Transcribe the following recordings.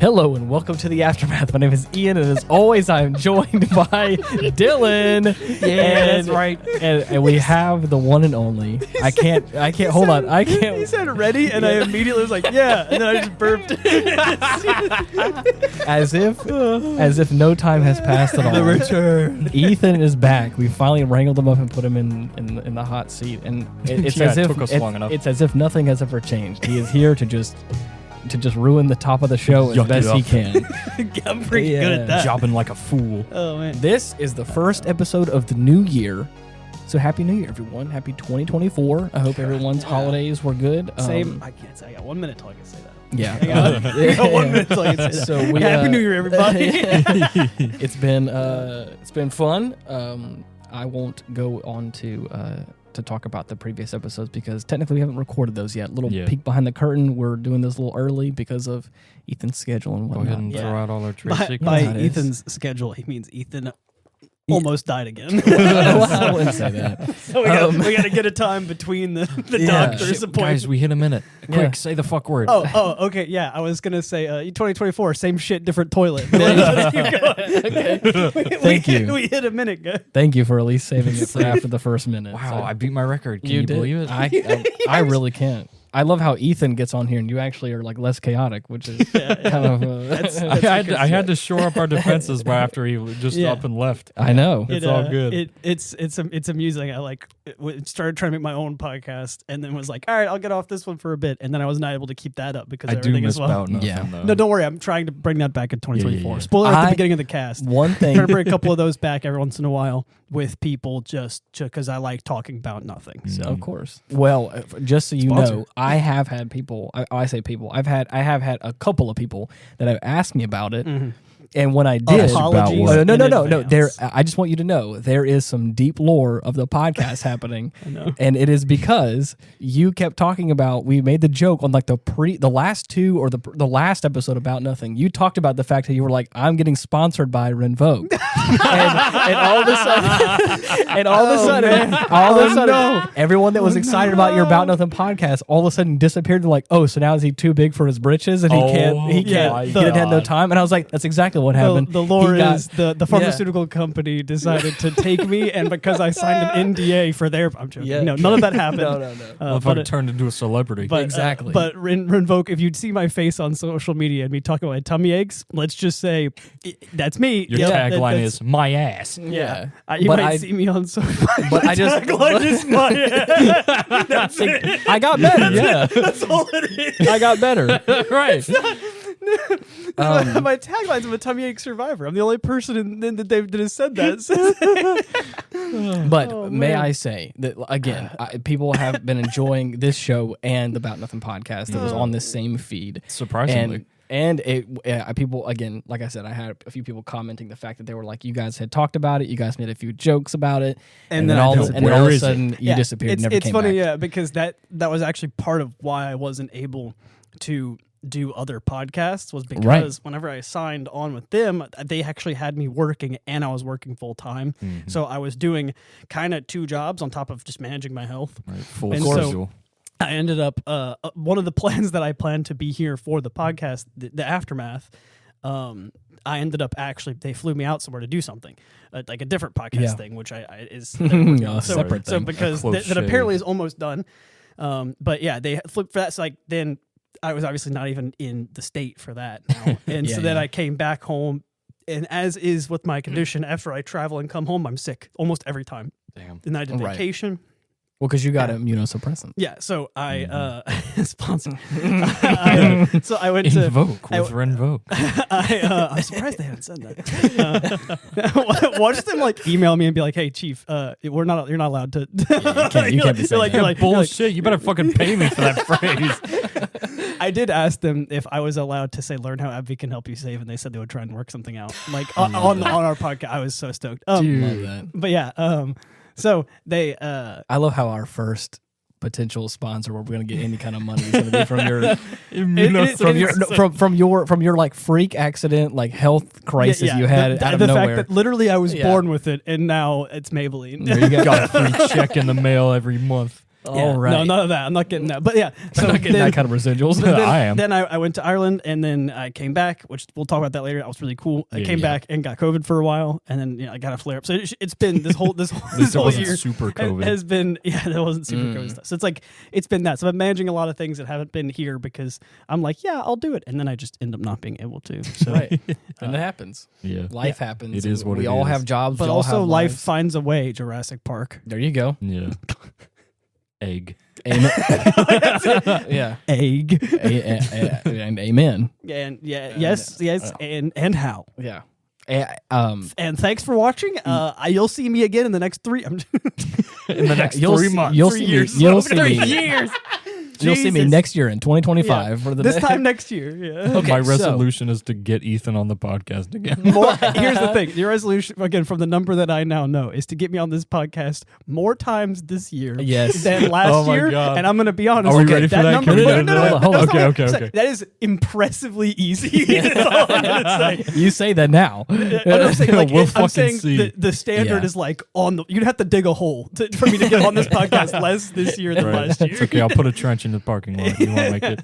Hello and welcome to the Aftermath. My name is Ian, and as always, I am joined by Dylan. Yeah, that's right. And we have the one and only. I can't. Hold on. I can't. He said ready, and I immediately was like, yeah, and then I just burped. as if no time has passed at all. The return. Ethan is back. We finally wrangled him up and put him in the hot seat, and it's Yeah, as it if took us long enough. it's as if nothing has ever changed. He is here to just ruin the top of the show as Yuck best it he up. can. I'm pretty good at that. Jobbing like a fool. Oh, man. This is the first episode of the new year. So happy new year, everyone. Happy 2024. I hope everyone's holidays were good. Same. I can't say. I got 1 minute till I can say that. Yeah. I got 1 minute till I can say that. So Happy New Year, everybody. It's been fun. I won't go on to talk about the previous episodes because technically we haven't recorded those yet. Little peek behind the curtain. We're doing this a little early because of Ethan's schedule and whatnot. Go ahead and throw out all our trade secrets. By Yeah, it is. Ethan's schedule, he means Ethan almost died again. I wouldn't say that. So we got to get a time between the doctor's Shit, appointment. guys, we hit a minute. Quick, Yeah. say the fuck word. Oh, okay, yeah. I was gonna say 2024, same shit, different toilet. Thank you. We hit a minute, guys. Thank you for at least saving it for after the first minute. Wow, So- I beat my record. Can You you did. believe it? I really can't. I love how Ethan gets on here and you actually are like less chaotic, which is kind of. I had to shore up our defenses by after he just up and left. I know. It's all good. It's amusing. I started trying to make my own podcast, and then was like, all right, I'll get off this one for a bit, and then I was not able to keep that up because I do everything miss as well. about nothing, Yeah. though. No, don't worry. I'm trying to bring that back in 2024. Yeah. Spoiler at the beginning of the cast. One thing. Trying to bring a couple of those back every once in a while with people just because I like talking about nothing. So Of course. Well, just so you Sponsor. know, I have had people. I say people. I have had a couple of people that have asked me about it. Mm-hmm. And when I did, Apologies no. in There, advance. I just want you to know there is some deep lore of the podcast happening, know. and it is because you kept talking about. We made the joke on like the last two or the last episode about nothing. You talked about the fact that you were like, I'm getting sponsored by Renvogue, and all of a sudden, everyone that was excited about your About Nothing podcast all of a sudden disappeared. They're like, oh, so now is he too big for his britches and he my didn't have no God. time? And I was like, that's exactly what happened. The lore He got- is the pharmaceutical company decided to take me, and because I signed an NDA for their, I'm joking. Yeah. No, none of that happened. No. Motherfucker turned into a celebrity. But, Exactly. But Renvoke, if you'd see my face on social media and me talking about my tummy aches, let's just say that's me. Your Yep, tagline that's- is "My ass." yeah. You But might see me on social. But I just tagline is my ass. That's it. I got better. Yeah, That's all it is. I got better. Right. My tagline's I'm a tummy ache survivor. I'm the only person that has said that. But may I say that again, people have been enjoying this show and the About Nothing podcast that was on this same feed. Surprisingly. And people, again, like I said, I had a few people commenting the fact that they were like, you guys had talked about it, you guys made a few jokes about it, and then all of a sudden you disappeared and never It's came funny, back. yeah, because that was actually part of why I wasn't able to do other podcasts was because whenever I signed on with them, they actually had me working and I was working full time. Mm-hmm. So I was doing kind of two jobs on top of just managing my health. Right. Full And schedule. I ended up one of the plans that I planned to be here for the podcast, the Aftermath. I ended up they flew me out somewhere to do something, like a different podcast thing, which is separate so thing. because that apparently is almost done. But yeah, they flipped for that. So like then I was obviously not even in the state for that now, and so then I came back home. And as is with my condition, after I travel and come home, I'm sick almost every time. Damn. And I did Right. vacation. Well, because you got immunosuppressant. Yeah, so I sponsor. So I went Invoke to with Renvoke. I'm surprised they haven't said that. Watch them like email me and be like, "Hey, Chief, you're not allowed to." You can't be saying that. you're like Bullshit. You better fucking pay me for that phrase. I did ask them if I was allowed to say, "Learn how AbbVie can help you save," and they said they would try and work something out. Like on our podcast, I was so stoked. Love that. But yeah, so they. I love how our first potential sponsor where we're going to get any kind of money is going to be from your from your like freak accident, like health crisis you had out of the nowhere. fact that literally I was born with it and now it's Maybelline. There you go. Got a free check in the mail every month. All right. No, none of that. I'm not getting that. But yeah, so I'm not getting that kind of residuals. I am. Then I went to Ireland, and then I came back, which we'll talk about that later. That was really cool. I came back and got COVID for a while, and then I got a flare up. So it's been this whole year super COVID. has been that wasn't super COVID stuff. So it's been that. So I'm managing a lot of things that haven't been here because I'm like, yeah, I'll do it, and then I just end up not being able to. So right, and it happens. Yeah, life happens. It is what we it all is. have jobs, but also life finds a way. Jurassic Park. There you go. Yeah. Egg. Amen. Yeah. Egg. And amen. And yes, and how. Yeah. And thanks for watching. You'll see me again in the next 3. In the next 3 months. You'll 3 see years. me. You'll see 3 me. years. You'll see me next year in 2025 for the this time next year. Yeah. Okay, my resolution is to get Ethan on the podcast again. Here's the thing. Your resolution, again, from the number that I now know, is to get me on this podcast more times this year than last year. God. And I'm going to be honest. Are we ready for that? Number, Hold on. Okay. That is impressively easy. That's all I'm gonna say. You say that now. I'm saying, We'll fucking see. The standard is like you'd have to dig a hole for me to get on this podcast less this year than last year. It's okay. I'll put a trench in the parking lot. You won't make it.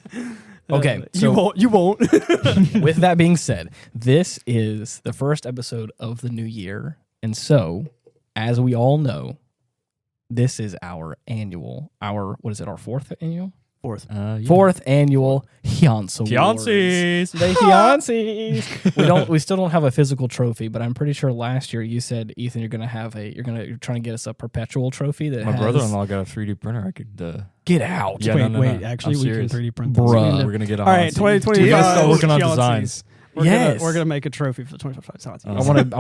Okay, so you won't. With that being said, this is the first episode of the new year, and so as we all know, this is our fourth annual? Fourth annual Hjönse Awards. The Hjönses. We still don't have a physical trophy, but I'm pretty sure last year you said, Ethan, you're trying to get us a perpetual trophy that My brother-in-law got a 3D printer. I could get out. Yeah, wait, actually we can 3D print this. Bruh. We're gonna get all right, 2020. We gotta start working on designs. We're gonna make a trophy for the 25 I want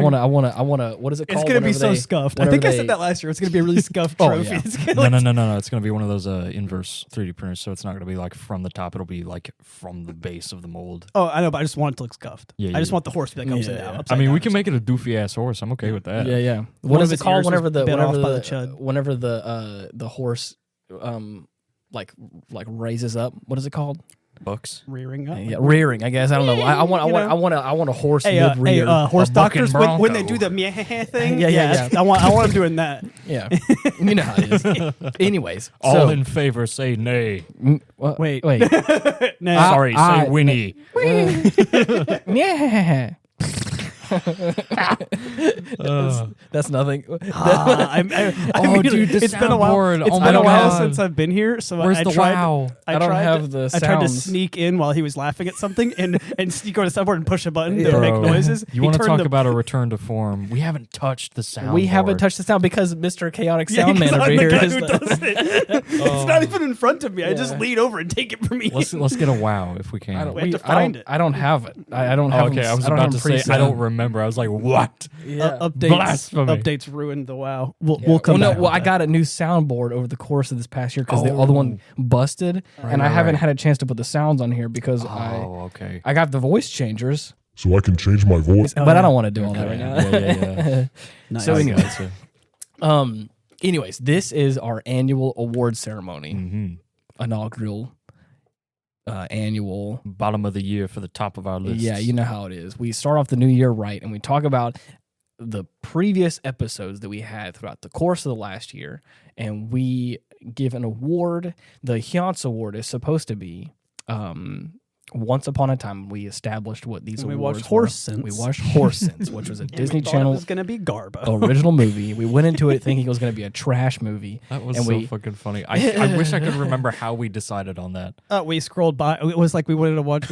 to. What is it called? It's gonna be so scuffed. I think I said that last year. It's gonna be a really scuffed trophy. Yeah. It's gonna No. It's gonna be one of those inverse 3D printers. So it's not gonna be like from the top. It'll be like from the base of the mold. Oh, I know, but I just want it to look scuffed. Yeah, I just want the horse to be like upside down. I mean, we can make it a doofy ass horse. I'm okay with that. Yeah. What is it called? Whenever the horse like raises up. What is it called? Bucks rearing up. Yeah, rearing. I guess I don't know. I want a horse mid-rear. Horse doctors when they do the meh thing. Yeah. I want them doing that. Yeah, you know how it is. Anyways, all in favor say nay. Wait. Nay. Sorry, say Winnie. Yeah. That's nothing. Dude, it's been a while. It's been a while since I've been here, so I tried. I tried to sneak in while he was laughing at something and sneak on a soundboard and push a button to make noises. You want to talk about a return to form? We haven't touched the sound. We haven't touched the sound because Mr. Chaotic Sound Man over here is it's not even in front of me. I just lean over and take it from me. Let's get a wow if we can. We have to find it. I don't have it. I don't have. Okay, I was about to say I don't remember. I was like, what? Updates ruined the WoW. We'll come back. I got a new soundboard over the course of this past year because the other one busted, and I haven't had a chance to put the sounds on here because I got the voice changers. So I can change my voice. But I don't want to do all that right now. Yeah. Nice. So anyways, this is our annual award ceremony. Inaugural annual bottom of the year for the top of our list. Yeah, you know how it is. We start off the new year right, and we talk about the previous episodes that we had throughout the course of the last year, and we give an award. The Hjönse Award is supposed to be once upon a time we established what these awards were. We watched Horse Sense, which was a Disney Channel. It was going to be Garbo. Original movie. We went into it thinking it was going to be a trash movie. That was fucking funny. I wish I could remember how we decided on that. We scrolled by. It was like we want to watch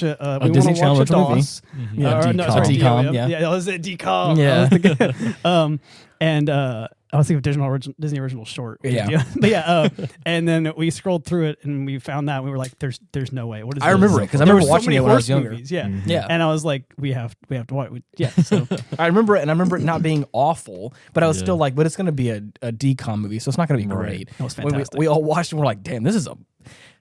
a Disney Channel original movie. DCOM. Yeah, it was a DCOM. Yeah. And I was thinking of Disney original short. Yeah. But and then we scrolled through it and we found that and we were like, there's no way. What is I remember it because I remember watching it when I was younger. Movies, yeah. Mm-hmm. Yeah. And I was like, we have to watch it. So I remember it, and I remember it not being awful, but I was still like, but it's going to be a DCOM movie, so it's not going to be great. That was fantastic. We all watched it and we're like, damn, this is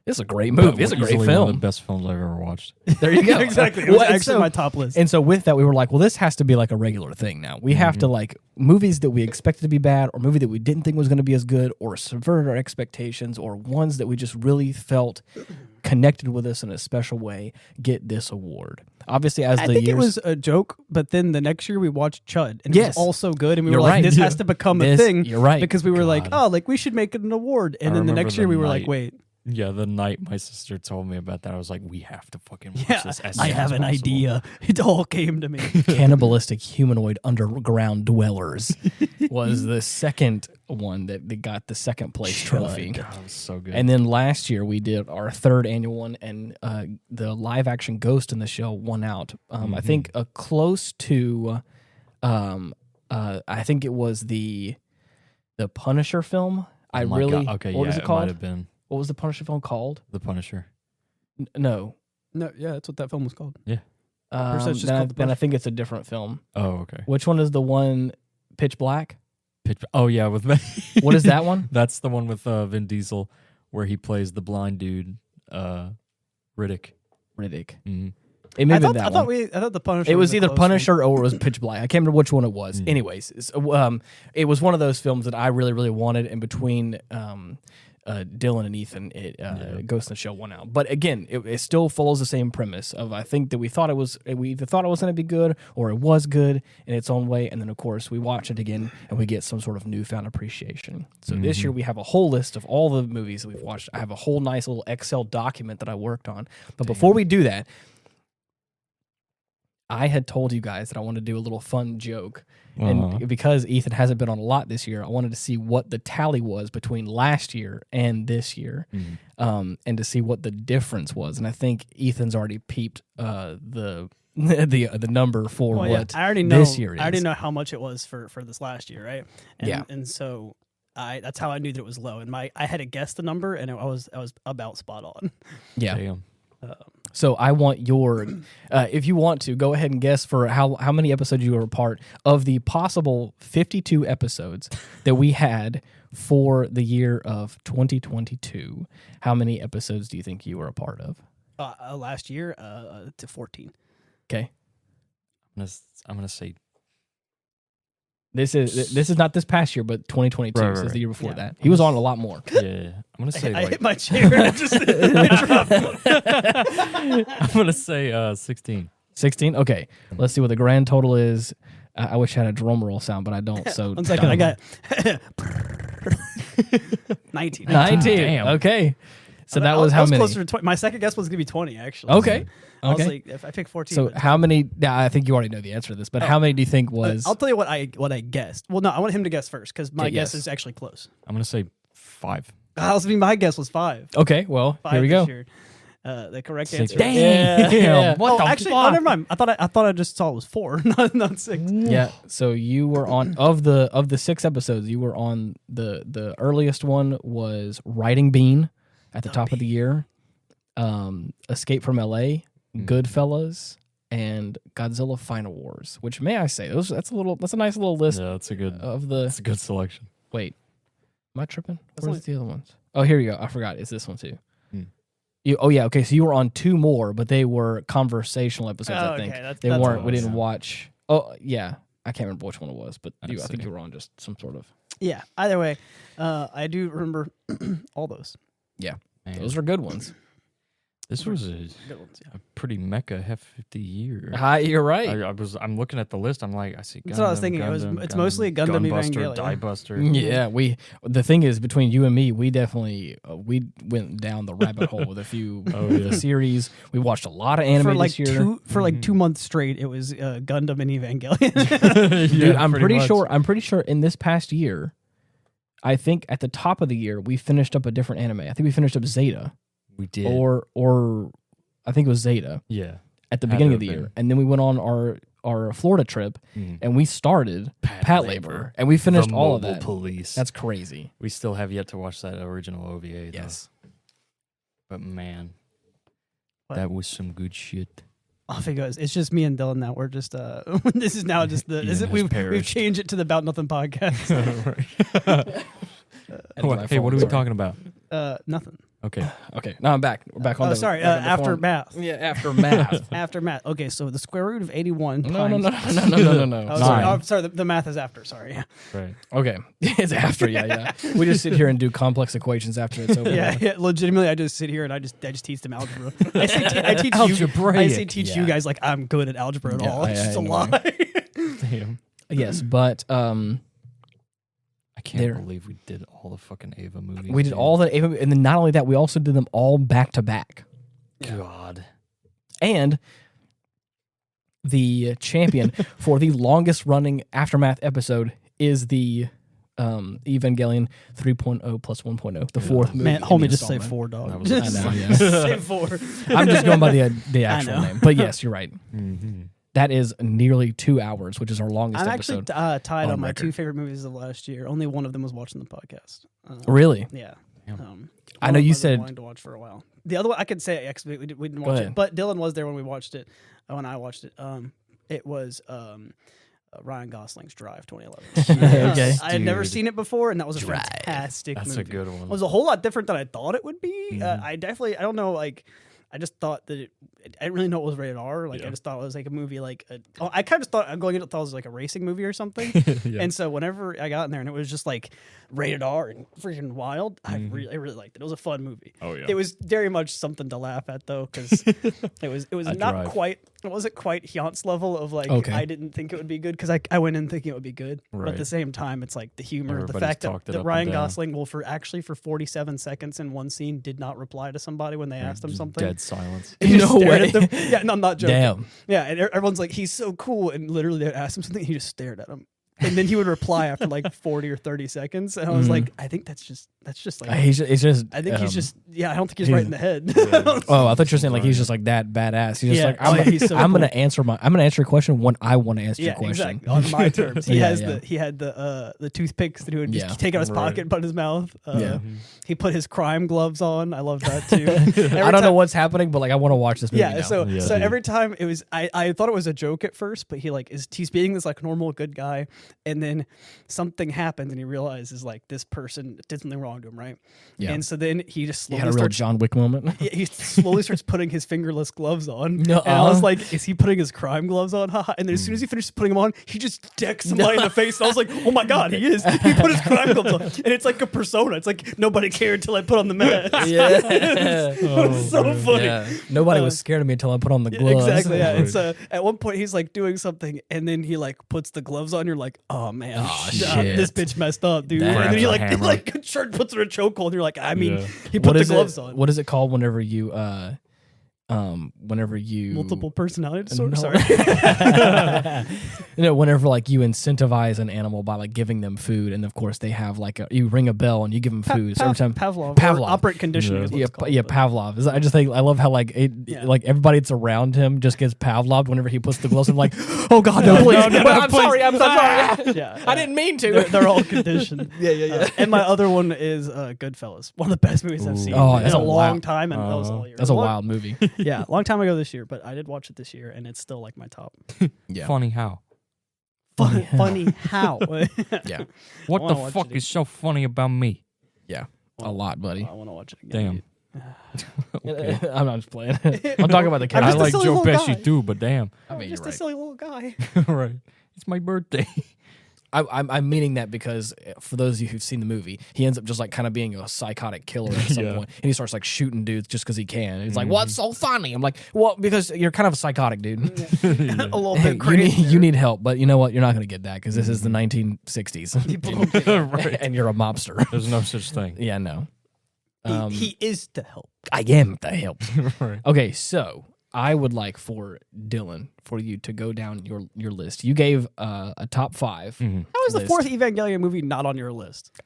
It's a great movie. It's a great One film. of the best films I've ever watched. There you go. Exactly. It was actually my top list. And so with that, we were like, well, this has to be like a regular thing now. We have to like movies that we expected to be bad or movie that we didn't think was going to be as good or subverted our expectations or ones that we just really felt connected with us in a special way get this award. Obviously, as I the think years... it was a joke, but then the next year we watched Chud, and it was also good, and we You're were like, right. this has to become a thing. You're right. Because we were like, oh, like we should make it an award. And then the next year we were like, wait. Yeah, the night my sister told me about that, I was like, we have to fucking watch this as I soon have as an possible. idea. It all came to me. Cannibalistic humanoid underground dwellers was the second one that got the second place trophy. God, that was so good. And then last year we did our third annual one, and the live action Ghost in the Shell won out. I think close to, I think it was the Punisher film. Okay, what yeah, was it it called? might have been What was the Punisher film called? The Punisher. No. No, yeah, that's what that film was called. Yeah. so it's just called The then I Punisher? think it's a different film. Oh, okay. Which one is the one, Pitch Black? Oh, yeah, with What is that one? That's the one with Vin Diesel where he plays the blind dude, Riddick. Mm-hmm. It may I have been thought, that I one. thought we. I thought the Punisher. It was a either close Punisher or it was Pitch Black. I can't remember which one it was. Mm. Anyways, it was one of those films that I really, really wanted, and between Dylan and Ethan, Ghost in the Shell won out. But again, it still follows the same premise of I think that we either thought it was going to be good or it was good in its own way, and then of course we watch it again and we get some sort of newfound appreciation. So this year we have a whole list of all the movies that we've watched. I have a whole nice little Excel document that I worked on. But before we do that, I had told you guys that I wanted to do a little fun joke. And because Ethan hasn't been on a lot this year, I wanted to see what the tally was between last year and this year, and to see what the difference was. And I think Ethan's already peeped the number for what I already know, this year is. I already know how much it was for this last year, right? And, Yeah. And so that's how I knew that it was low. And I had to guess the number, and I was about spot on. Yeah. Damn. So I want your, if you want to, go ahead and guess for how many episodes you were a part of the possible 52 episodes that we had for the year of 2022. How many episodes do you think you were a part of? Last year, to 14. Okay. I'm gonna say This is not this past year, but 2022 Right. is the year before Yeah. that. He was on a lot more. yeah. I'm gonna say I like hit my chair and it just it dropped. I'm gonna say 16. 16? Okay. Let's see what the grand total is. I wish I had a drum roll sound, but I don't. So 1 second, I got 19. 19. Damn. Okay. So that I was how was many? closer to 20. My second guess was going to be 20, actually. Okay. I was Okay. like, if I picked 14. So but- how many? Now I think you already know the answer to this, but how many do you think was? I'll tell you what I guessed. Well, no, I want him to guess first because my Okay, guess yes. is actually close. I'm gonna say 5. My guess was 5. Okay. Well, 5 here we go. this year. The correct Six. answer. Damn. Yeah. What the actually, fuck? never mind. I thought I just saw it was 4, not 6. Yeah. So you were on of the 6 episodes. You were on the earliest one was Riding Bean at the top of the year. Escape from L.A., Goodfellas, and Godzilla Final Wars. Which may I say, that's a nice little list Yeah, that's a good. of the. That's a good selection. Wait, am I tripping? That's Where's the other ones? Oh, here we go. I forgot. It's this one too. Hmm. Okay. So you were on 2 more, but they were conversational episodes. Oh, I think okay, that's- they that's weren't. what We it was. didn't watch. Oh yeah, I can't remember which one it was, but I I think see. you were on just some sort of. Yeah. Either way, I do remember all those. Man, Those were good ones. this was a Good ones. Yeah. pretty mecca hefty year. Hi, you're right. I'm looking at the list. I'm like, I see. Gundam, That's what I was thinking. It's mostly a Gundam Gunbuster, Evangelion. Diebuster. Yeah, the thing is between you and me, we definitely we went down the rabbit hole with a few of the series. We watched a lot of anime For like this year. 2 months straight, it was Gundam and Evangelion. Dude, I'm pretty much. sure. I'm pretty sure in this past year, I think at the top of the year we finished up a different anime. I think we finished up Zeta, We did. or I think it was Zeta yeah. at the Had beginning to of the have year, been. and then we went on our Florida trip, and we started Pat Labor, and we finished The all of Mobile that. Police. That's crazy. We still have yet to watch that original OVA. Yes. Though. But man, What? that was some good shit. Off it goes. It's just me and Dylan now. We're just this is now just the Ethan has we've perished. changed it to the About Nothing podcast. That's my Hey, what fault, are we sorry. talking about? Nothing. Okay. Okay, now I'm back. We're back on. Sorry. Aftermath. Yeah, aftermath. Aftermath. Okay, so the square root of 81. No. Oh, sorry. Oh, sorry. The math is after. Sorry. Yeah. Right. Okay, it's after. Yeah. We just sit here and do complex equations after it's over. Yeah. Legitimately, I just sit here and I just teach them algebra. I teach you guys like I'm good at algebra at all. It's just a lie. Damn. Yes, but I can't believe we did all the fucking Ava movies. We did all the Ava, and then not only that, we also did them all back to back. God. And the champion for the longest running Aftermath episode is the Evangelion 3.0 plus 1.0, the fourth movie. Man, homie, just say 4, dog. I know, yeah. Say 4. I'm just going by the actual name. But yes, you're right. Mm-hmm. That is nearly 2 hours, which is our longest I'm episode. actually tied on my record. 2 favorite movies of last year. Only one of them was watching the podcast. Really? Yeah. I know you said wanting to watch for a while. The other one I could say we didn't watch it, but Dylan was there when we watched it. When I watched it, it was Ryan Gosling's Drive 2011. Okay, I had never seen it before, and that was a fantastic movie. That's a good one. It was a whole lot different than I thought it would be. Mm-hmm. I don't know, like. I just thought that I didn't really know it was rated R. Like I just thought it was like a movie, I kind of just thought it was like a racing movie or something. And so whenever I got in there and it was just like rated R and freaking wild, I really liked it. It was a fun movie. Oh yeah. It was very much something to laugh at though, because it was not quite. It wasn't quite Hjönse level of like I didn't think it would be good because I went in thinking it would be good, but at the same time it's like the humor, the fact that Ryan Gosling will for 47 seconds in one scene did not reply to somebody when they asked him something. Dead silence. No way. Yeah, no, I'm not joking. Damn. Yeah, and everyone's like, he's so cool, and literally they asked him something, and he just stared at him. And then he would reply after like 40 or 30 seconds, and I was like, I think that's just like he's just. I think he's just I don't think he's right in the head. Oh, I thought you were saying like he's just like that badass. He's just like I'm gonna answer your question when I want to answer your question. Exactly. On my terms. He had the toothpicks that he would just take out his pocket and put in his mouth. He put his crime gloves on. I love that too. I don't know what's happening, but like I want to watch this movie. Yeah, now. So every time it was I thought it was a joke at first, but he's being this like normal good guy. And then something happens, and he realizes like this person did something wrong to him, right? Yeah. And so then he just slowly had a real John Wick moment. He slowly starts putting his fingerless gloves on. And I was like, is he putting his crime gloves on? And then as soon as he finishes putting them on, he just decks somebody in the face. And I was like, oh my god, he is. He put his crime gloves on, and it's like a persona. It's like nobody cared until I put on the mask. Yeah, it was so funny. Yeah. Nobody was scared of me until I put on the gloves. Exactly. Yeah. And so at one point he's like doing something, and then he like puts the gloves on. You're like, oh man. This bitch messed up, dude. And then he like puts her in a chokehold. You're like, I mean, he put the gloves on. What is it called whenever you multiple personality disorder? Sorry. Whenever like you incentivize an animal by like giving them food, and of course they have like you ring a bell and you give them food. So every time Pavlov. Operant conditioning is what it's called. Pavlov. I just think I love how like like everybody that's around him just gets Pavloved whenever he puts the gloves on. Like, oh god, no, please. I'm sorry. Yeah, I didn't mean to. They're all conditioned. Yeah. And my other one is Goodfellas, one of the best movies I've seen in a long time, and that was all year. That's a wild movie. Yeah, long time ago this year, but I did watch it this year, and it's still like my top. Yeah. Funny how? Funny how? Yeah. What the fuck is so funny about me? Yeah, a lot, buddy. I want to watch it again. Damn. Okay. I'm not just playing. I'm talking about the character. I like Joe Pesci too, but damn. I'm just a silly little guy. Right. It's my birthday. I'm meaning that because for those of you who've seen the movie, he ends up just like kind of being a psychotic killer at some point, and he starts like shooting dudes just because he can. And he's like, "What's so funny?" I'm like, "Well, because you're kind of a psychotic dude, a little bit crazy. You need help, but you know what? You're not going to get that because this is the 1960s, right. And you're a mobster. There's no such thing. Yeah, no. He is the help. I am the help. Right. Okay, so I would like for Dylan for you to go down your list. You gave a top 5. Mm-hmm. How is the fourth Evangelion movie not on your list?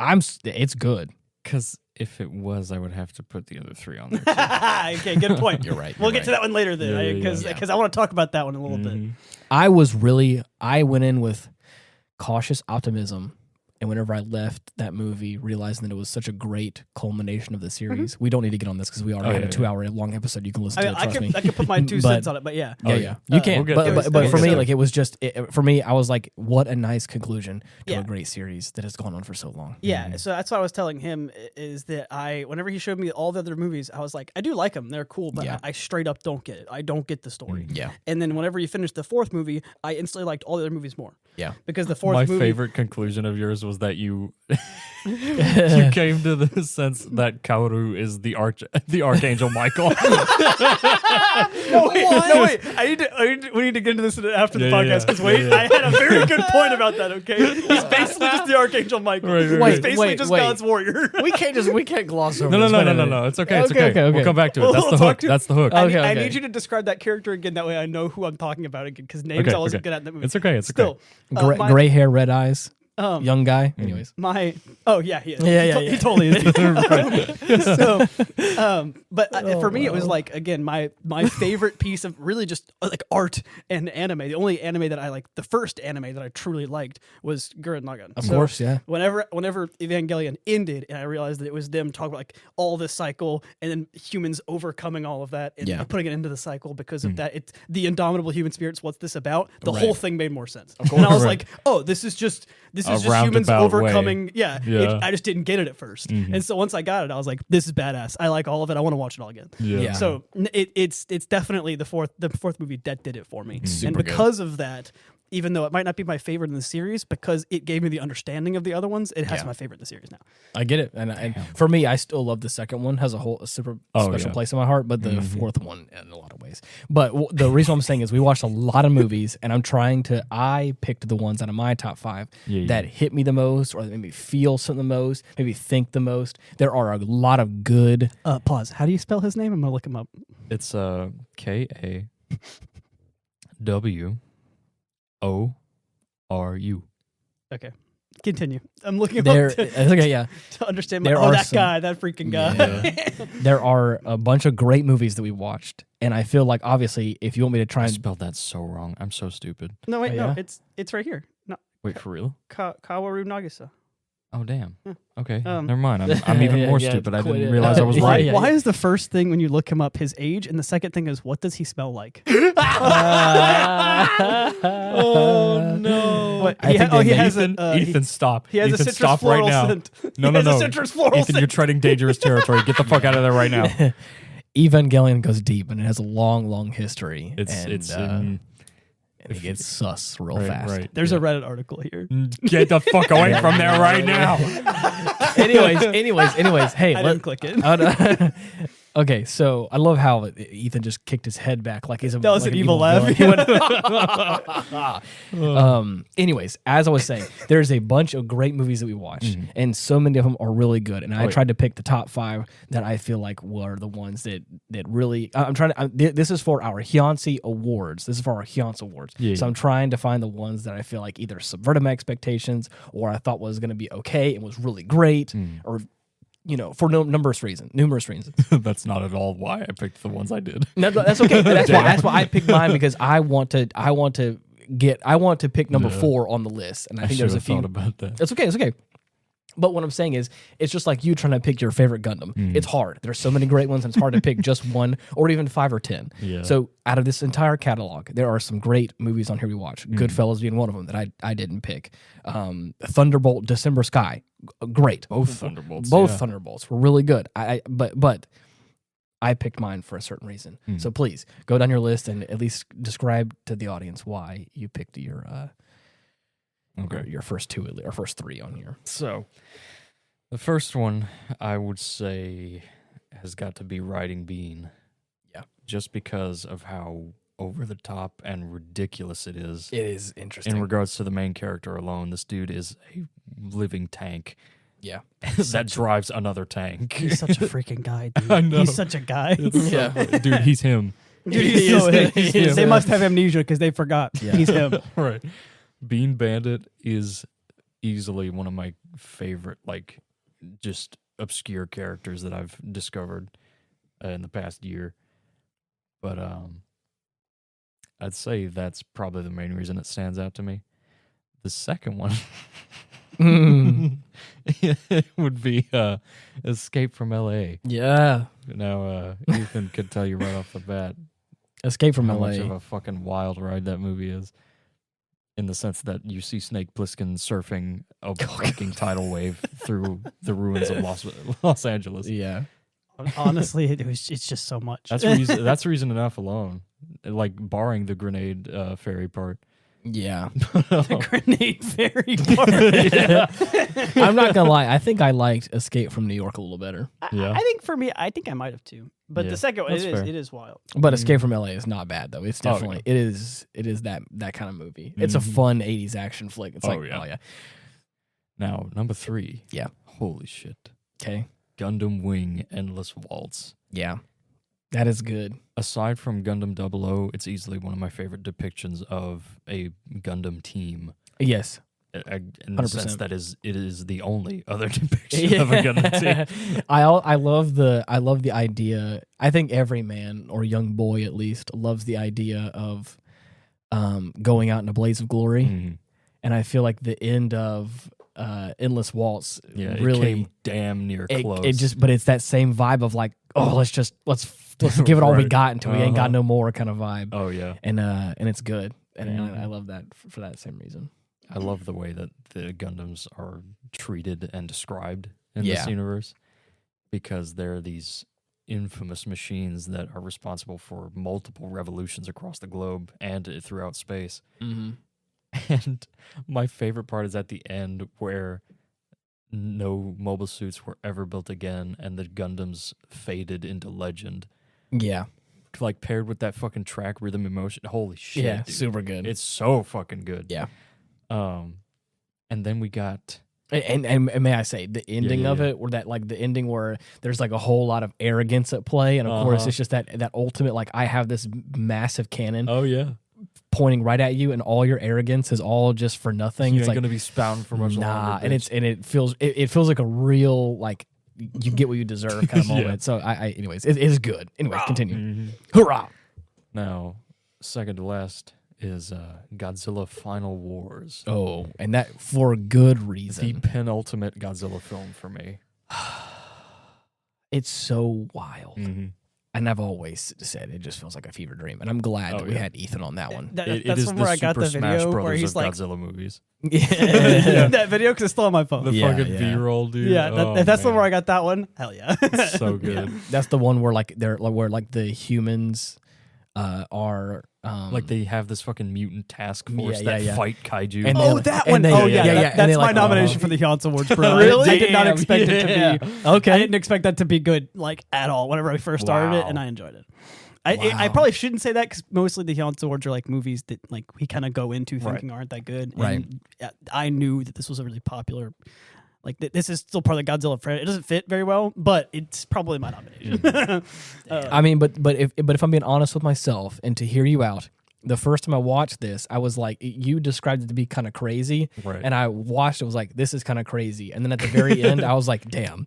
It's good. Because if it was, I would have to put the other 3 on there. Okay, good point. You're right. We'll get to that one later then, because I want to talk about that one a little bit. I went in with cautious optimism, And whenever I left that movie, realizing that it was such a great culmination of the series, we don't need to get on this because we already had a 2-hour long episode. You can listen to it. Trust me. I could put my 2 cents on it, but yeah. Yeah. You can. We'll but for me, like it was just for me, I was like, what a nice conclusion to a great series that has gone on for so long. Yeah. So that's what I was telling him is that whenever he showed me all the other movies, I was like, I do like them. They're cool, but I straight up don't get it. I don't get the story. Yeah. And then whenever you finish the 4th movie, I instantly liked all the other movies more. Yeah. Because the 4th movie. My favorite conclusion of yours was that you you came to the sense that Kaoru is the Archangel Michael. No, wait. We need to get into this after the podcast because I had a very good point about that. Okay, he's basically just the Archangel Michael. He's basically just God's warrior. we can't gloss over. No. It's okay. We'll come back to it. That's the hook. I need you to describe that character again. That way, I know who I'm talking about again because names always good at that movie. It's okay. Still, gray hair, red eyes. Young guy. Anyways, he is. Yeah. He totally is. So, but for me, it was like again my favorite piece of really just like art and anime. The only anime that I like, the first anime that I truly liked was Gurren Lagann. Of course, yeah. Whenever Evangelion ended, and I realized that it was them talking about like all this cycle and then humans overcoming all of that and putting it into the cycle because of that. It's the indomitable human spirits. What's this about? The whole thing made more sense. And I was like, oh, this is just humans overcoming. Way. Yeah. I just didn't get it at first. And so once I got it, I was like, this is badass. I like all of it. I want to watch it all again. Yeah. So it's definitely the fourth movie that did it for me. Super and because of that, even though it might not be my favorite in the series, because it gave me the understanding of the other ones, it has my favorite in the series now. I get it. And for me, I still love the second one. Has a super special place in my heart, but the fourth one in a lot of ways. But the reason I'm saying is we watched a lot of movies, and I picked the ones out of my top 5 that hit me the most, or that made me feel something the most, maybe think the most. There are a lot of good... Pause. How do you spell his name? I'm going to look him up. It's Kawu. Okay. Continue. I'm looking up to understand that freaking guy. Yeah. There are a bunch of great movies that we watched, and I feel like obviously if you want me to try I spelled that so wrong. I'm so stupid. No, wait, no, it's right here. No. Wait, for real? Kaworu Nagisa. Oh, damn. Okay, never mind. I'm even more stupid. I didn't realize I was right. Why is the first thing when you look him up his age, and the second thing is what does he smell like? Oh, no. Ethan, stop. He has Ethan, a citrus stop floral right now. scent. No. A citrus floral Ethan, scent. you're treading dangerous territory. Get the fuck out of there right now. Evangelion goes deep, and it has a long, long history. It gets sus real fast. Right. There's a Reddit article here. Get the fuck away from there right now. anyways. Hey, I didn't click it. Okay, so I love how Ethan just kicked his head back like he's that was an evil laugh. Anyways, as I was saying, there's a bunch of great movies that we watched, and so many of them are really good. And I tried to pick the top 5 that I feel like were the ones that really. This is for our Hjönse Awards. This is for our Hjönse Awards. So I'm trying to find the ones that I feel like either subverted my expectations or I thought was going to be okay and was really great, or for numerous reasons. That's not at all why I picked the ones I did. No, that's okay. That's why I picked mine, because I want to pick number 4 on the list, and I think there's a few. Thought about that. It's okay. But what I'm saying is, it's just like you trying to pick your favorite Gundam. It's hard. There's so many great ones, and it's hard to pick just one or even 5 or 10. Yeah. So out of this entire catalog, there are some great movies on here we watch. Goodfellas being one of them that I didn't pick. Thunderbolt, December Sky, great. Both Thunderbolts. Thunderbolts were really good. But I picked mine for a certain reason. So please go down your list and at least describe to the audience why you picked your first 2 or first 3 on here. So the first one I would say has got to be Riding Bean. Yeah. Just because of how over the top and ridiculous it is. It is interesting. In regards to the main character alone, this dude is a living tank. Yeah. that drives another tank. He's such a freaking guy, dude. I know. He's such a guy. Dude, he's him. Dude, he's him. They must have amnesia because they forgot. Yeah. He's him. Right. Bean Bandit is easily one of my favorite, just obscure characters that I've discovered in the past year. But I'd say that's probably the main reason it stands out to me. The second one It would be Escape from L.A. Yeah. Now, Ethan could tell you right off the bat Escape from how LA. much of a fucking wild ride that movie is. In the sense that you see Snake Plissken surfing a fucking tidal wave through the ruins of Los Angeles. Yeah. Honestly, it's just so much. That's reason enough alone. Like barring the grenade ferry part. Yeah. The grenade ferry part. Yeah. I'm not gonna lie. I think I liked Escape from New York a little better. Yeah. I think for me, I think I might have too. But Yeah, the second one, that's fair. it is wild. But Escape from LA is not bad though. It's Oh, definitely it is that kind of movie. It's a fun 80s action flick. It's oh yeah. Now, number 3. Yeah. Holy shit. Okay. Gundam Wing Endless Waltz. Yeah. That is good. Aside from Gundam 00, it's easily one of my favorite depictions of a Gundam team. Yes. In the sense that it is the only other depiction of a Gundam team. I love the idea. I think every man or young boy at least loves the idea of going out in a blaze of glory. Mm-hmm. And I feel like the end of Endless Waltz it really came damn near close. But it's that same vibe of like, oh, let's give it all we Right. got until we ain't got no more kind of vibe. Oh yeah. And it's good. And I love that for that same reason. I love the way that the Gundams are treated and described in Yeah. this universe, because they're these infamous machines that are responsible for multiple revolutions across the globe and throughout space. Mm-hmm. And my favorite part is at the end where no mobile suits were ever built again and the Gundams faded into legend. Yeah. Like paired with that fucking track rhythm emotion. Holy shit. Yeah. Dude. Super good. It's so fucking good. Yeah. And then we got and may I say the ending of it, where that like the ending where there's like a whole lot of arrogance at play, and of course it's just that ultimate like I have this massive cannon. Oh yeah. Pointing right at you, and all your arrogance is all just for nothing. You It's ain't like gonna be spouting for much longer. and it feels like a real like you get what you deserve kind of moment. Yeah. So anyways, it is good. Anyways, continue. Mm-hmm. Hurrah! Now, second to last is Godzilla Final Wars. Oh, and that for good The reason. penultimate Godzilla film for me. It's so wild. Mm-hmm. And I've always said it just feels like a fever dream. And I'm glad that we had Ethan on that one. It That's is from the where I got Super the Smash video Brothers where he's of like Godzilla movies. Yeah. that video because it's still on my phone. The Yeah, fucking yeah. B-roll, dude. Yeah, Oh, that's the man. where I got that one. Hell yeah, It's so good. That's the one where like where like the humans are Like they have this fucking mutant task force that yeah. fight kaiju. And Oh, they- that and one. they- Oh yeah, yeah, yeah, that- and they that's my like- nomination for the Hjönse Awards, bro. Really? I did not Damn, expect it yeah. to be. Okay. I didn't expect that to be good, like at all. Whenever I first started it, Wow. and I enjoyed it. I probably shouldn't say that because mostly the Hjönse Awards are like movies that like we kind of go into thinking aren't that good. Right. And I knew that this was a really popular. Like this is still part of the Godzilla franchise. It doesn't fit very well, but it's probably my nomination. I mean, but if I'm being honest with myself, and to hear you out, the first time I watched this, I was like, you described it to be kind of crazy, Right. and I watched it, was like, this is kind of crazy, and then at the very end, I was like, damn,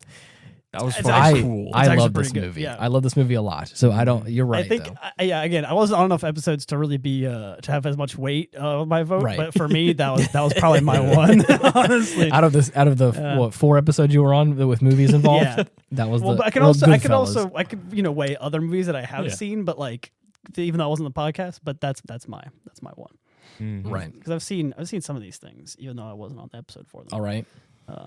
that was It's fucking actually- cool. I actually love pretty this good, movie. yeah. I love this movie a lot. So I don't. You're right. I think, though. again, I wasn't on enough episodes to really be to have as much weight of my vote. Right. But for me, that was probably my one. Honestly, out of the what 4 episodes you were on with movies involved, Yeah. that was well, the. but I could well, also weigh other movies that I have Yeah. seen, but like even though I wasn't on the podcast, but that's my one Mhm. right. because I've seen some of these things even though I wasn't on the episode for them. All right.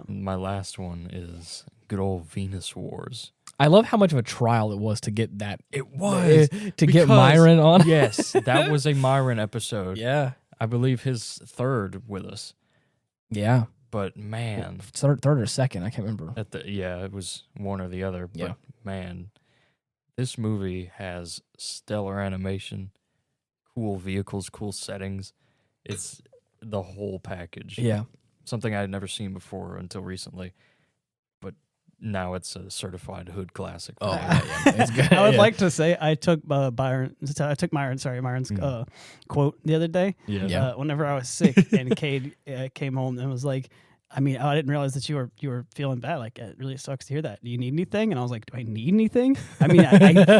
My last one is good old Venus Wars. I love how much of a trial it was to get that. It was to get because- Myron on. Yes, that was a Myron episode. Yeah. I believe his third with us. Yeah. But man, Third or second, I can't remember. it was one or the other. Yeah. But man, this movie has stellar animation, cool vehicles, cool settings. It's the whole package. Yeah. Something I had never seen before until recently. But now it's a certified hood classic. Oh, for me. yeah. It's good. I would Yeah. like to say I took Myron's quote the other day. Yeah. Yeah. Whenever I was sick and Cade came home and was like, I mean, I didn't realize that you were feeling bad. Like, it really sucks to hear that. Do you need anything? And I was like, do I need anything? I mean,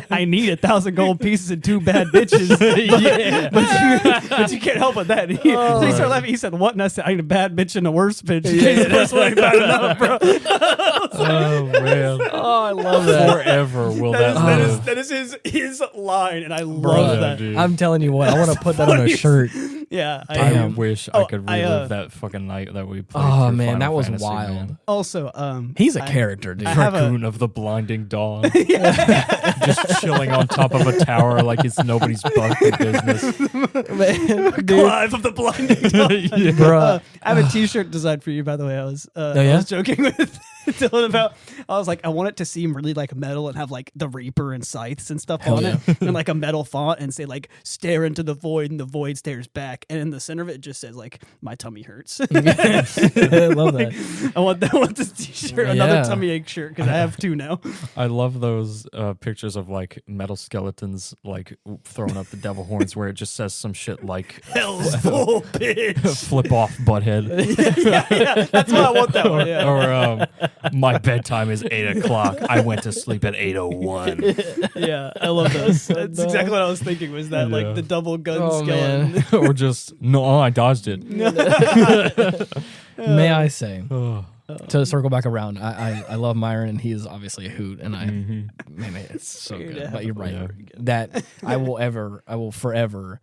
I need 1,000 gold pieces and 2 bad bitches. Yeah. But you can't help with that. So he started laughing. He said, what? And I said, I need a bad bitch and a worse bitch. Yeah, that's what ain't bad enough, bro. Oh, man. Oh, I love that. Forever will that is his line, and I love that. Dude. I'm telling you what, I want to put that on a shirt. Yeah. I wish I could relive that fucking night that we played. Oh, man, Final that was Fantasy, wild. Man. Also, he's a character, dude. Raccoon of the blinding dawn. Just chilling on top of a tower like it's nobody's fucking business. Man, Clive of the blinding dawn. Yeah. Bruh. I have a t-shirt designed for you, by the way. I was joking with Dylan about, I was like, I want it to seem really like metal and have like the Reaper and scythes and stuff on it, and like a metal font, and say like, stare into the void, and the void stares back, and in the center of it just says like, my tummy hurts. I love that. I want this t-shirt, another tummy ache shirt, because I have 2 now. I love those pictures of like metal skeletons like throwing up the devil horns where it just says some shit like Hell's full, bitch. Flip off butthead. yeah, that's what I want that one. Yeah. Or my bedtime is 8 o'clock. I went to sleep at 8:01. Yeah, I love those. That's exactly what I was thinking, was that like the double gun skeleton. Or just I dodged it. May I say, to circle back around, I love Myron, and he is obviously a hoot, and man, it's so good. But you're right, that I will forever.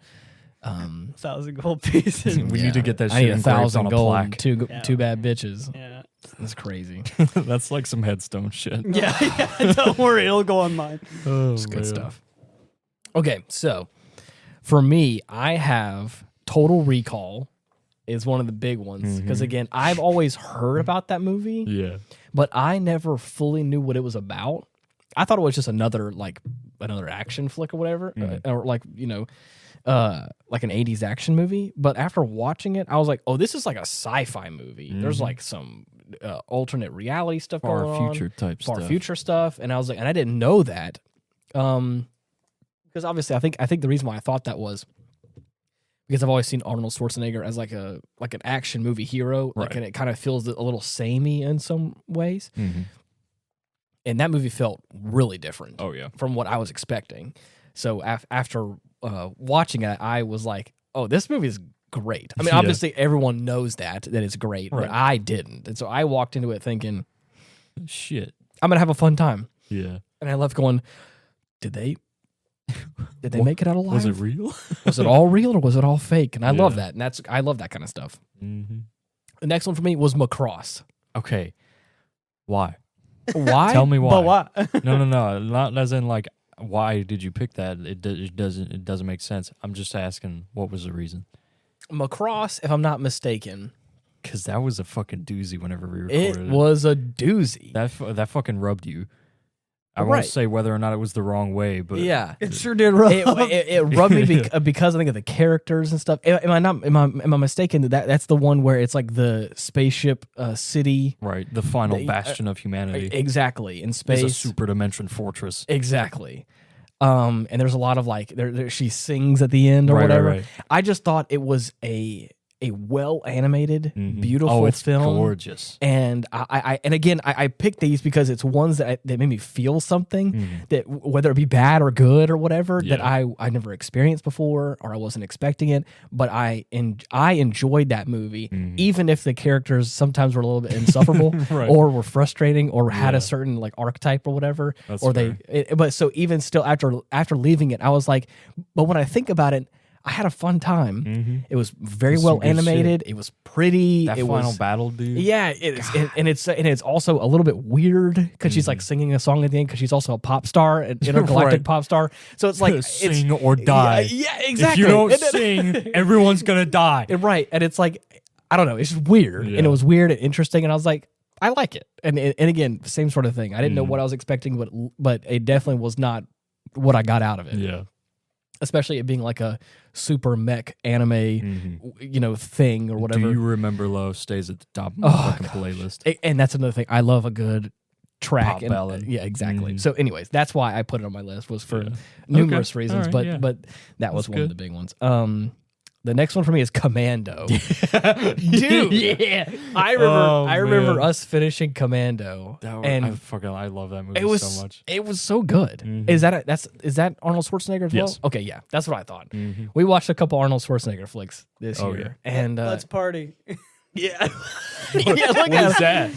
1,000 gold pieces. We need to get that shit I need engraved 1,000 on a gold, plaque. two bad bitches. Yeah. That's crazy. That's like some headstone shit. Yeah. Don't worry, it'll go on mine. It's good stuff. Okay, so for me, I have Total Recall is one of the big ones, because again, I've always heard about that movie. Yeah. But I never fully knew what it was about. I thought it was just another action flick or whatever, or like an 80s action movie. But after watching it, I was like, oh, this is like a sci-fi movie. There's like some alternate reality stuff going on, far future stuff, and I was like, and I didn't know that, because obviously I think the reason why I thought that was because I've always seen Arnold Schwarzenegger as like an action movie hero, and it kind of feels a little samey in some ways. And that movie felt really different. Oh yeah, from what I was expecting. So after watching it, I was like, oh, this movie is great. I mean, obviously everyone knows that it's great, but I didn't. And so I walked into it thinking, shit, I'm going to have a fun time. Yeah. And I left going, did they make it out alive? Was it real? Was it all real or was it all fake? And I love that. And I love that kind of stuff. The next one for me was Macross. Okay. Why? Tell me why. But why? No. Not as in like, why did you pick that? It doesn't make sense. I'm just asking, what was the reason? Macross, if I'm not mistaken, because that was a fucking doozy. Whenever we recorded it, was a doozy. That fucking rubbed you. I won't say whether or not it was the wrong way, but yeah, it sure did rub. It rubbed me because I think of the characters and stuff. Am I mistaken that that's the one where it's like the spaceship city, right? The final bastion of humanity, exactly, in space, it's a super dimension fortress, exactly. And there's a lot of like she sings at the end or whatever. Right. I just thought it was a well animated, beautiful film. Gorgeous. And I picked these because it's ones that made me feel something that, whether it be bad or good or whatever, that I never experienced before or I wasn't expecting it. But I enjoyed that movie, even if the characters sometimes were a little bit insufferable or were frustrating or had a certain like archetype or whatever. That's or fair. But so even still after leaving it, I was like, but when I think about it, I had a fun time. It was very well animated. It was pretty. That final battle, dude. Yeah, it's also a little bit weird because she's like singing a song at the end because she's also a pop star, an intergalactic pop star. So it's like sing or die. Yeah, exactly. If you don't sing, everyone's gonna die. Right, and it's like I don't know. It's just weird, and it was weird and interesting, and I was like, I like it. And again, same sort of thing. I didn't know what I was expecting, but it definitely was not what I got out of it. Yeah. Especially it being like a super mech anime, thing or whatever. Do you remember Love stays at the top of my fucking playlist? And that's another thing. I love a good track. Pop ballad. Yeah, exactly. So anyways, that's why I put it on my list, was for numerous reasons, but that was one of the big ones. The next one for me is Commando. Dude, yeah. I remember us finishing Commando, and I love that movie so much. It was so good. Mm-hmm. Is that Arnold Schwarzenegger as well? Yes. Okay, yeah, that's what I thought. Mm-hmm. We watched a couple Arnold Schwarzenegger flicks this year, and let's party. yeah, What is that?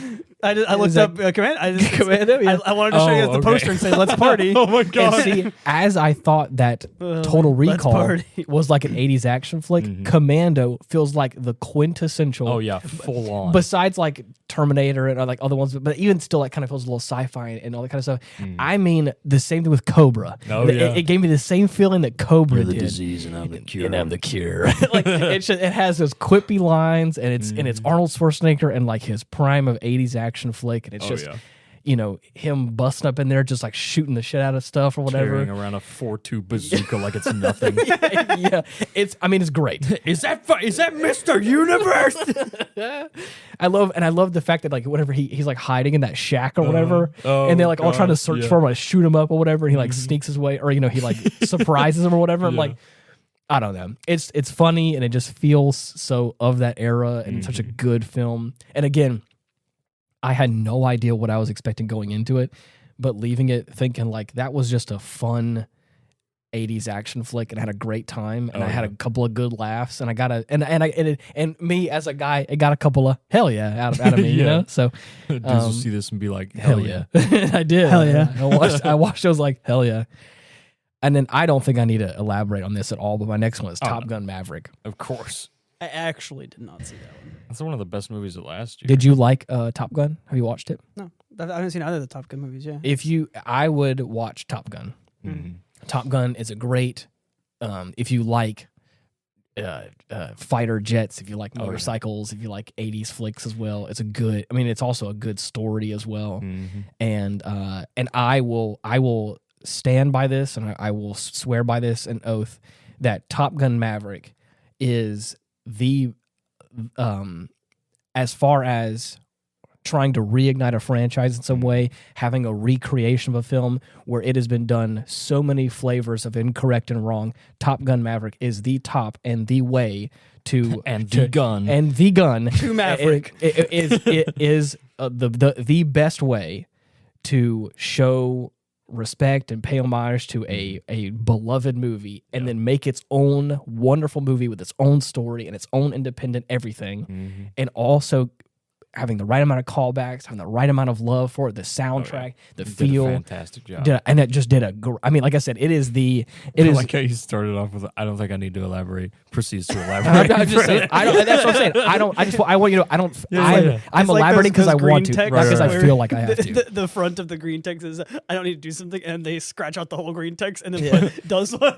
I looked up Commando. Yeah. I wanted to show you the poster and say let's party. Oh my god! And see, as I thought that Total Recall was like an 80s action flick, Commando feels like the quintessential. Oh yeah, full on. Besides like Terminator and like other ones, but even still, like kind of feels a little sci-fi and all that kind of stuff. I mean, the same thing with Cobra. Oh, yeah. It gave me the same feeling that Cobra You're the did. disease and I'm the cure. And I'm the cure. Like it has those quippy lines, and it's Arnold Schwarzenegger and like his prime of 80s action flick, and it's him busting up in there just like shooting the shit out of stuff or whatever. Carrying around a 4.2 bazooka like it's nothing. Yeah, it's great. Is that Mr. Universe? I love the fact that like whatever he's like hiding in that shack or whatever, and they're like all trying to search for him, like shoot him up or whatever, and he like sneaks his way, or he like surprises him or whatever. I'm like, I don't know. It's funny, and it just feels so of that era, and it's such a good film. And again, I had no idea what I was expecting going into it, but leaving it thinking like that was just a fun 80s action flick, and I had a great time, and I had a couple of good laughs, and I got and me as a guy, it got a couple of hell yeah out of me, you know. So dudes will see this and be like, hell yeah. I did. Hell yeah. I watched. I was like, hell yeah. And then I don't think I need to elaborate on this at all, but my next one is Top Gun Maverick. Of course. I actually did not see that one. That's one of the best movies of last year. Did you like Top Gun? Have you watched it? No, I haven't seen either of the Top Gun movies. Yeah. I would watch Top Gun. Top Gun is a great, if you like fighter jets, if you like motorcycles, if you like 80s flicks as well. It's it's also a good story as well. And I will stand by this, and I will swear by this an oath that Top Gun Maverick is the as far as trying to reignite a franchise in some way, having a recreation of a film where it has been done so many flavors of incorrect and wrong, Top Gun Maverick is the top and the way to the gun to Maverick. It is the best way to show respect and pay homage to a beloved movie, and then make its own wonderful movie with its own story and its own independent everything, and also having the right amount of callbacks, having the right amount of love for it, the soundtrack, the feel. Did a fantastic job. And it just did like I said, it is like how you started off with, I don't think I need to elaborate, proceeds to elaborate. I'm just saying, that's what I'm saying. I want you to, I don't, I'm It's like elaborating because I those green want to, text not because I where feel like I have to. The front of the green text is, I don't need to do something, and they scratch out the whole green text and then put, does what?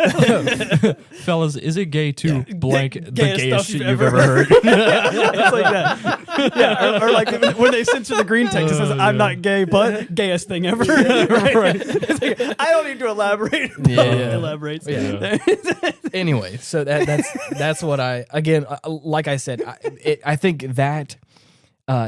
Fellas, is it gay to blank the gayest shit you've ever ever heard? It's like that. Yeah, or like when they censor the green text, it says, I'm not gay, but gayest thing ever. Right. It's like, I don't need to elaborate. Elaborates. Yeah. Anyway, so that's what like I said, I think that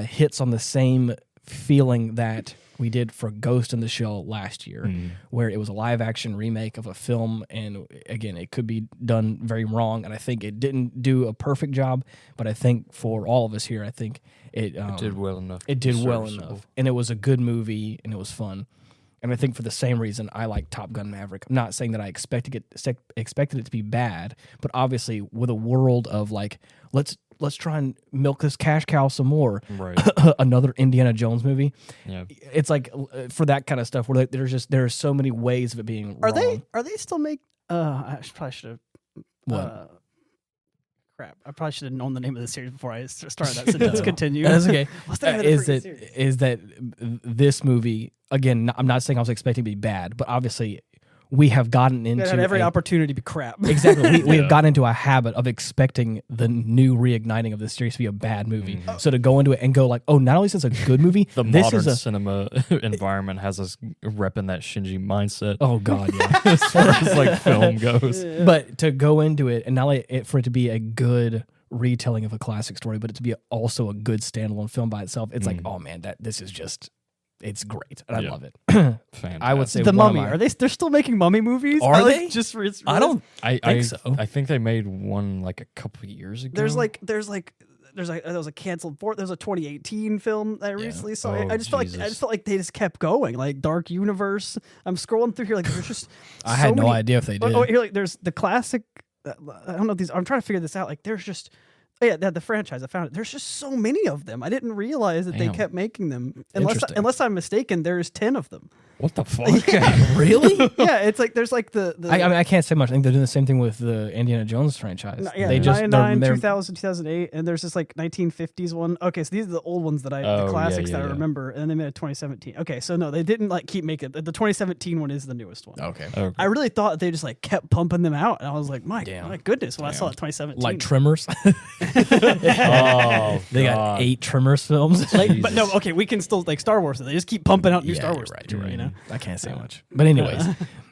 hits on the same feeling that we did for Ghost in the Shell last year, where it was a live action remake of a film, and again, it could be done very wrong, and I think it didn't do a perfect job, but I think for all of us here, I think it did well enough. It did well enough, and it was a good movie, and it was fun. And I think for the same reason, I like Top Gun Maverick. I'm not saying that I expected it to be bad, but obviously with a world of like, let's try and milk this cash cow some more. Right. Another Indiana Jones movie. Yeah. It's like for that kind of stuff where there are so many ways of it being wrong. Are they still make? I probably should have. Crap! I probably should have known the name of the series before I started that sentence. Continue. That's okay. What's the name of the freaking series? Is that this movie? Again, I'm not saying I was expecting it to be bad, but obviously we have gotten into every opportunity to be crap. Exactly. We have gotten into a habit of expecting the new reigniting of this series to be a bad movie. So to go into it and go like, oh, not only is this a good movie, the this modern is a cinema environment has us repping that Shinji mindset. Oh God, yeah. As far as like film goes. But to go into it and not only for it to be a good retelling of a classic story, but it to be also a good standalone film by itself, it's like, oh man, this is just It's great. And I love it. Fantastic. I would say The Mummy. They're still making Mummy movies? Are they? I don't think so. I think they made one like a couple of years ago. There was a canceled port. There's a 2018 film that I recently saw. I just felt like they just kept going. Like Dark Universe. I'm scrolling through here. Like there's just. I had no idea if they did. Oh, here, like there's the classic. I don't know these. I'm trying to figure this out. Like there's just. Oh, yeah, the franchise. I found it. There's just so many of them. I didn't realize that they kept making them. Unless I'm mistaken, there's 10 of them. What the fuck? Really? Yeah, it's like there's like the I mean, I can't say much. I think they're doing the same thing with the Indiana Jones franchise. Yeah, they just 99, 2000, 2008, and there's this like 1950s one. Okay, so these are the old ones that the classics that I remember, and then they made a 2017. Okay, so no, they didn't like keep making it. The 2017 one is the newest one. Okay. I really thought they just like kept pumping them out, and I was like, my goodness, when I saw it 2017. Like Tremors. Oh, they got 8 Tremors films. But no, okay, we can still like Star Wars. They just keep pumping out new Star Wars. Right, you know, I can't say much. But anyways,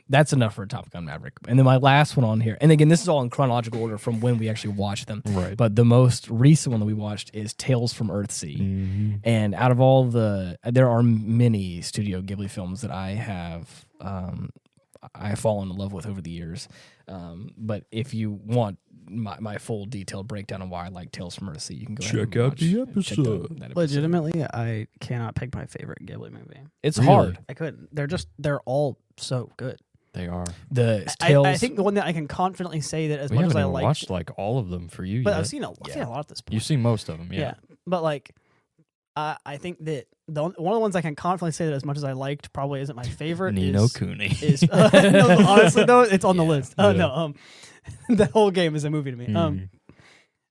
that's enough for Top Gun Maverick. And then my last one on here, and again, this is all in chronological order from when we actually watched them. Right. But the most recent one that we watched is Tales from Earthsea. Mm-hmm. And out of all there are many Studio Ghibli films that I have fallen in love with over the years. But if you want my full detailed breakdown on why I like Tales from Earthsea, you can go check out the episode. Legitimately, I cannot pick my favorite Ghibli movie. It's hard. I couldn't. They're all so good. They are. The Tales. I think the one that I can confidently say that as we much as I like watched like all of them for you. But yet. I've seen a lot at this point. You've seen most of them, yeah. But like, I think that one of the ones I can confidently say that as much as I liked probably isn't my favorite. Ni no Kuni. No, honestly though, it's on the list. No, the whole game is a movie to me.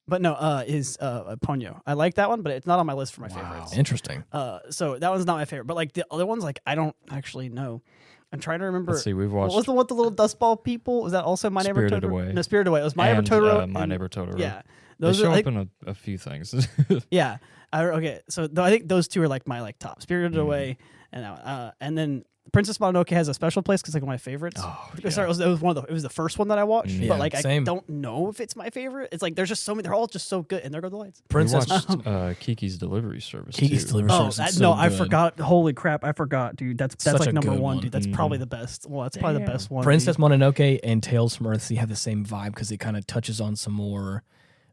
But no, is Ponyo. I like that one, but it's not on my list for my favorites. Interesting. So that one's not my favorite. But like the other ones, like I don't actually know. I'm trying to remember. Let's see, we've watched. What was the one with the little dust ball people? Was that also My Neighbor Totoro? Spirited Away. No, Spirited Away. It was My Neighbor Totoro. My Neighbor Totoro. Yeah, those show up in a few things. Yeah. Okay. So I think those two are like my like top. Spirited Away, and then Princess Mononoke has a special place because like one of my favorites. Oh, yeah. Sorry, it was the first one that I watched, but like I don't know if it's my favorite. It's like there's just so many. They're all just so good, and there go the lights. Princess we watched Kiki's Delivery Service. Kiki's Delivery Service. I forgot. Holy crap, I forgot, dude. That's like number one, dude. That's probably the best. Well, that's probably the best one. Princess Mononoke and Tales from Earthsea have the same vibe because it kind of touches on some more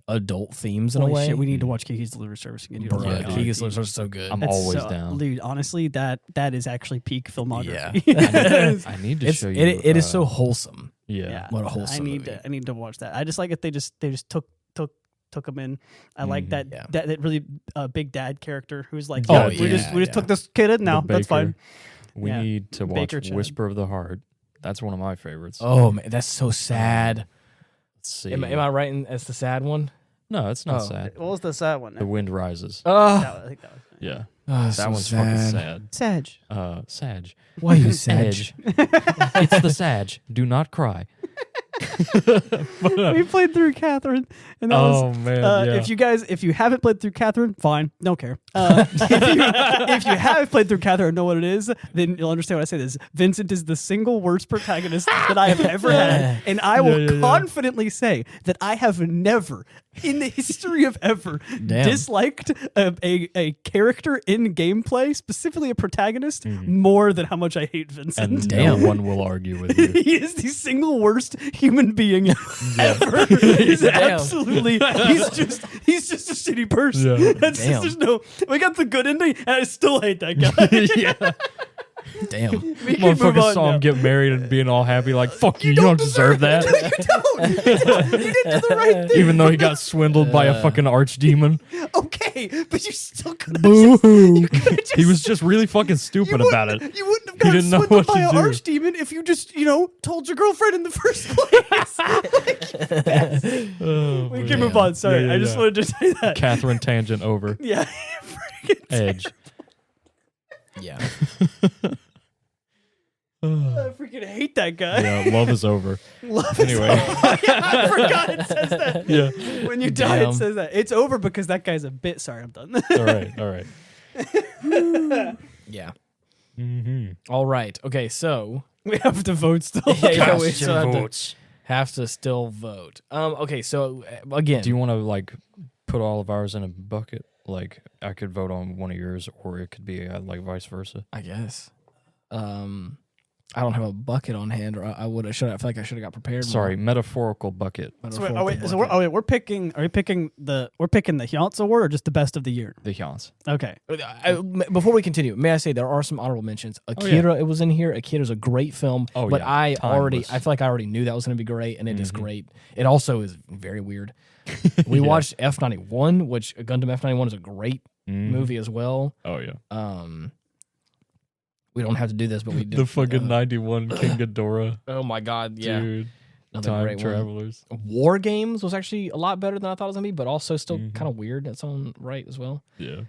adult themes in a way. Shit, we need to watch Kiki's Delivery Service again. Kiki's Delivery Service is so good. I'm always down. Dude, honestly, that is actually peak filmography. Yeah. I need to show you. It is so wholesome. Yeah. What a wholesome movie. I need to watch that. I just like it. They just took them in. I like that really big dad character who's like, we just took this kid in now. That's fine. We need to watch Whisper of the Heart. That's one of my favorites. Oh man, that's so sad. Let's see. Am I right? That's the sad one. No, it's not sad. What was the sad one? The Wind Rises. I think that was. Yeah. That so one's fucking sad. Sag. Sag. Why are you Sag? It's the Sag. Do not cry. We played through Catherine, and that was man. If you haven't played through Catherine, fine, don't care. If you have played through Catherine and know what it is, then you'll understand when I say this. Vincent is the single worst protagonist that I have ever had, and I will confidently say that I have never, in the history of ever, disliked a character in gameplay, specifically a protagonist, more than how much I hate Vincent. And no one will argue with you. He is the single worst human being ever. He's absolutely. He's just a shitty person. Yeah. There's no. We got the good ending, and I still hate that guy. Yeah. Damn. Motherfucker saw him get married and being all happy, like, fuck you, you don't deserve that. No, you don't. You didn't do the right thing. Even though he got swindled by a fucking archdemon. Okay, but you still could have. Boo-hoo. He was just really fucking stupid about it. You wouldn't have gotten swindled by an archdemon if you just, told your girlfriend in the first place. We can move on. Sorry, I just wanted to say that. Catherine tangent over. Yeah. Edge. Yeah. I freaking hate that guy. Yeah, love is over. Anyway. I forgot it says that. Yeah. When you die, it says that. It's over because that guy's a bit. Sorry, I'm done. All right. Yeah. Mm-hmm. All right. Okay, so we have to vote still. We still have to still vote. Okay, so again, do you want to like put all of ours in a bucket? Like I could vote on one of yours, or it could be like vice versa. I guess. I don't have a bucket on hand, or I would have. I feel like I should have got prepared. Sorry, metaphorical bucket. We're picking. Are we picking the Hjönse Award or just the best of the year? The Hjönse. Okay. Before we continue, may I say there are some honorable mentions. Akira, it was in here. Akira's a great film, but I feel like I already knew that was going to be great, and it is great. It also is very weird. We watched F91, which Gundam F91 is a great movie as well. Oh yeah. We don't have to do this, but we did. The fucking 91 King Ghidorah. Oh my god, yeah. Dude. Another Time great Travelers. One. War Games was actually a lot better than I thought it was going to be, but also still kind of weird in its own right as well. Yeah.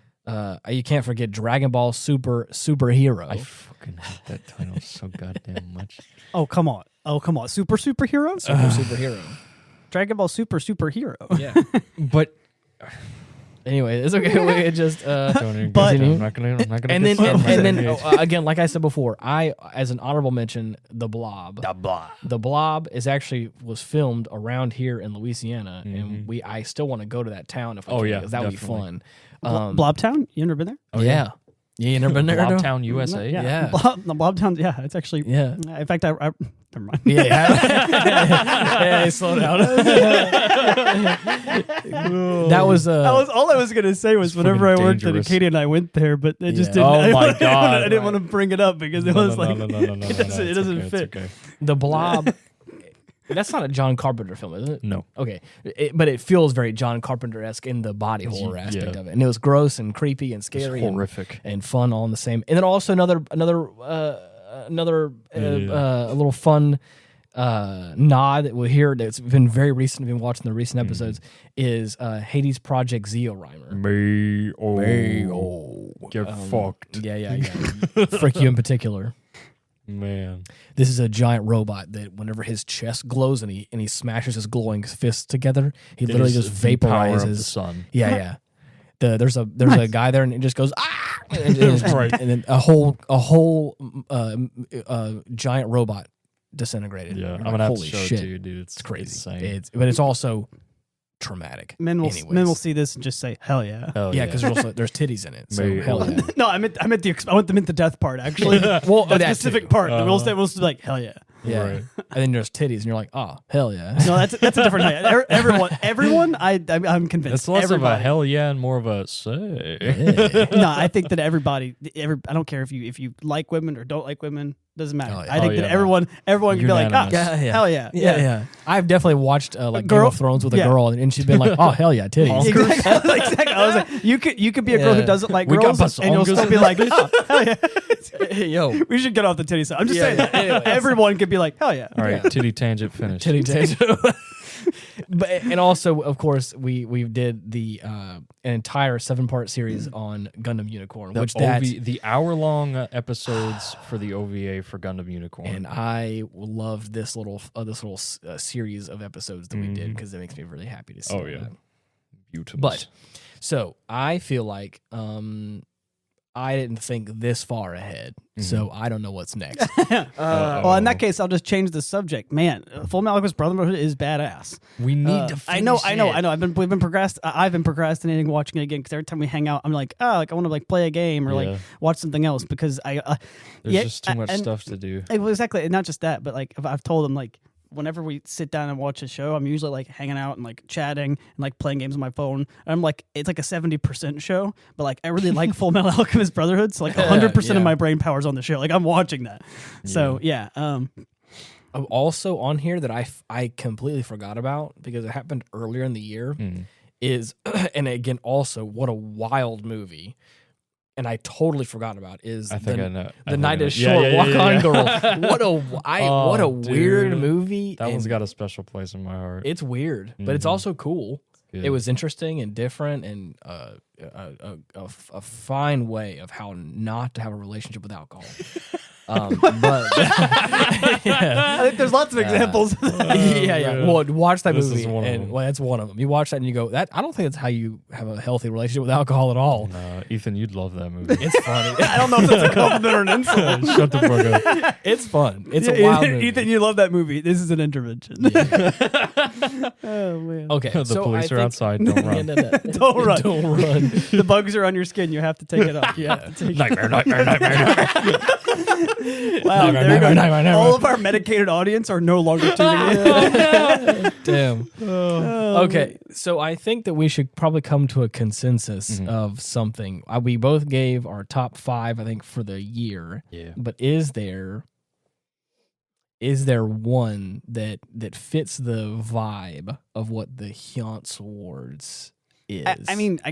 You can't forget Dragon Ball Superhero. I fucking hate that title so goddamn much. Oh, come on. Superhero? Superhero. Dragon Ball Superhero. Yeah. But anyway, it's okay. We just I'm not gonna. And then again, like I said before, I as an honorable mention, The Blob. The Blob was filmed around here in Louisiana, and I still want to go to that town if I can, because that would be fun. Blobtown? You never been there? Oh yeah. Yeah, you never been there? Blobtown, USA. Yeah. Blobtown. Yeah, it's actually. Yeah. In fact, I never mind. Yeah. Slow down. That was all I was gonna say was whenever I worked at Katie and I went there, but it just didn't. Oh my god! I didn't want to bring it up because it was like it doesn't fit. Okay. The Blob. That's not a John Carpenter film, is it? No. Okay. But it feels very John Carpenter-esque in the body horror aspect of it. And it was gross and creepy and scary. It's horrific. And fun all in the same. And then also another little fun nod that we'll hear that's been very recent, been watching the recent episodes, is Hades Project Zeo-Rhymer. Get fucked. Yeah. Frick you in particular. Man, this is a giant robot that whenever his chest glows and he smashes his glowing fists together, he literally just vaporizes the sun. Yeah. There's a guy there and it just goes and then a whole giant robot disintegrated. Yeah, I'm gonna have to holy show shit. it to you, dude. It's crazy. But it's also traumatic. Men will see this and just say, "Hell yeah!" Yeah, because there's titties in it. So hell yeah. No, I want the death part actually. Well, that specific part. We'll say like, "Hell yeah!" Yeah, right. And then there's titties, and you're like, "Oh, hell yeah!" No, that's a different. Everyone, I'm convinced. It's less of a hell yeah and more of a say. No, I think that everybody. I don't care if you like women or don't like women. Doesn't matter. I think that everyone can be like, hell yeah. Yeah. I've definitely watched like Game of Thrones with a girl, and she's been like, oh hell yeah, titties. Exactly. I was like, you could be a girl who doesn't like girls, and you'll still be like, oh hell yeah. Yo, we should get off the titty side. I'm just saying, everyone could be like, hell yeah. All right, titty tangent finished. Titty tangent. But and also, of course, we did the an entire 7-part series on Gundam Unicorn, the hour-long episodes for the OVA for Gundam Unicorn, and I loved this little series of episodes that we did because it makes me really happy to see. Oh yeah, beautiful. But so I feel like I didn't think this far ahead, so I don't know what's next. Well, in that case, I'll just change the subject. Man, Full Metal Alchemist Brotherhood is badass. We need to finish I know. I've been procrastinating watching it again because every time we hang out, I'm like, I want to like play a game or like watch something else because there's just too much stuff to do. Exactly, and not just that, but like I've told them like, whenever we sit down and watch a show, I'm usually like hanging out and like chatting and like playing games on my phone. And I'm like, it's like a 70% show, but like I really like Full Metal Alchemist Brotherhood, so like 100% of my brain power's on the show. Like I'm watching that. So also on here that I completely forgot about because it happened earlier in the year is, and again also what a wild movie. And I totally forgot about is the Night is Short Walk On Girl. What a weird movie. That one's got a special place in my heart. It's weird, but it's also cool. It was interesting and different and a fine way of how not to have a relationship with alcohol. But I think there's lots of examples. yeah. Well, watch that This movie, is one of and them. that's one of them. You watch that and you go, "That I don't think that's how you have a healthy relationship with alcohol at all." Ethan, you'd love that movie. It's funny. I don't know if that's a compliment or an insult. Shut the fuck up. It's fun. It's a wild movie. Ethan, you love that movie. This is an intervention. Oh man. Okay, The so police I are think- outside. Don't run. Don't run. Don't run. The bugs are on your skin. You have to take it off. You have to take Nightmare. Wow, Nightmare, there you go. nightmare. All of our medicated audience are no longer tuning in. Damn. Oh, Okay, so I think that we should probably come to a consensus of something. We both gave our top 5, I think, for the year. Yeah. But is there one that fits the vibe of what the Hjönse Awards is? I mean, I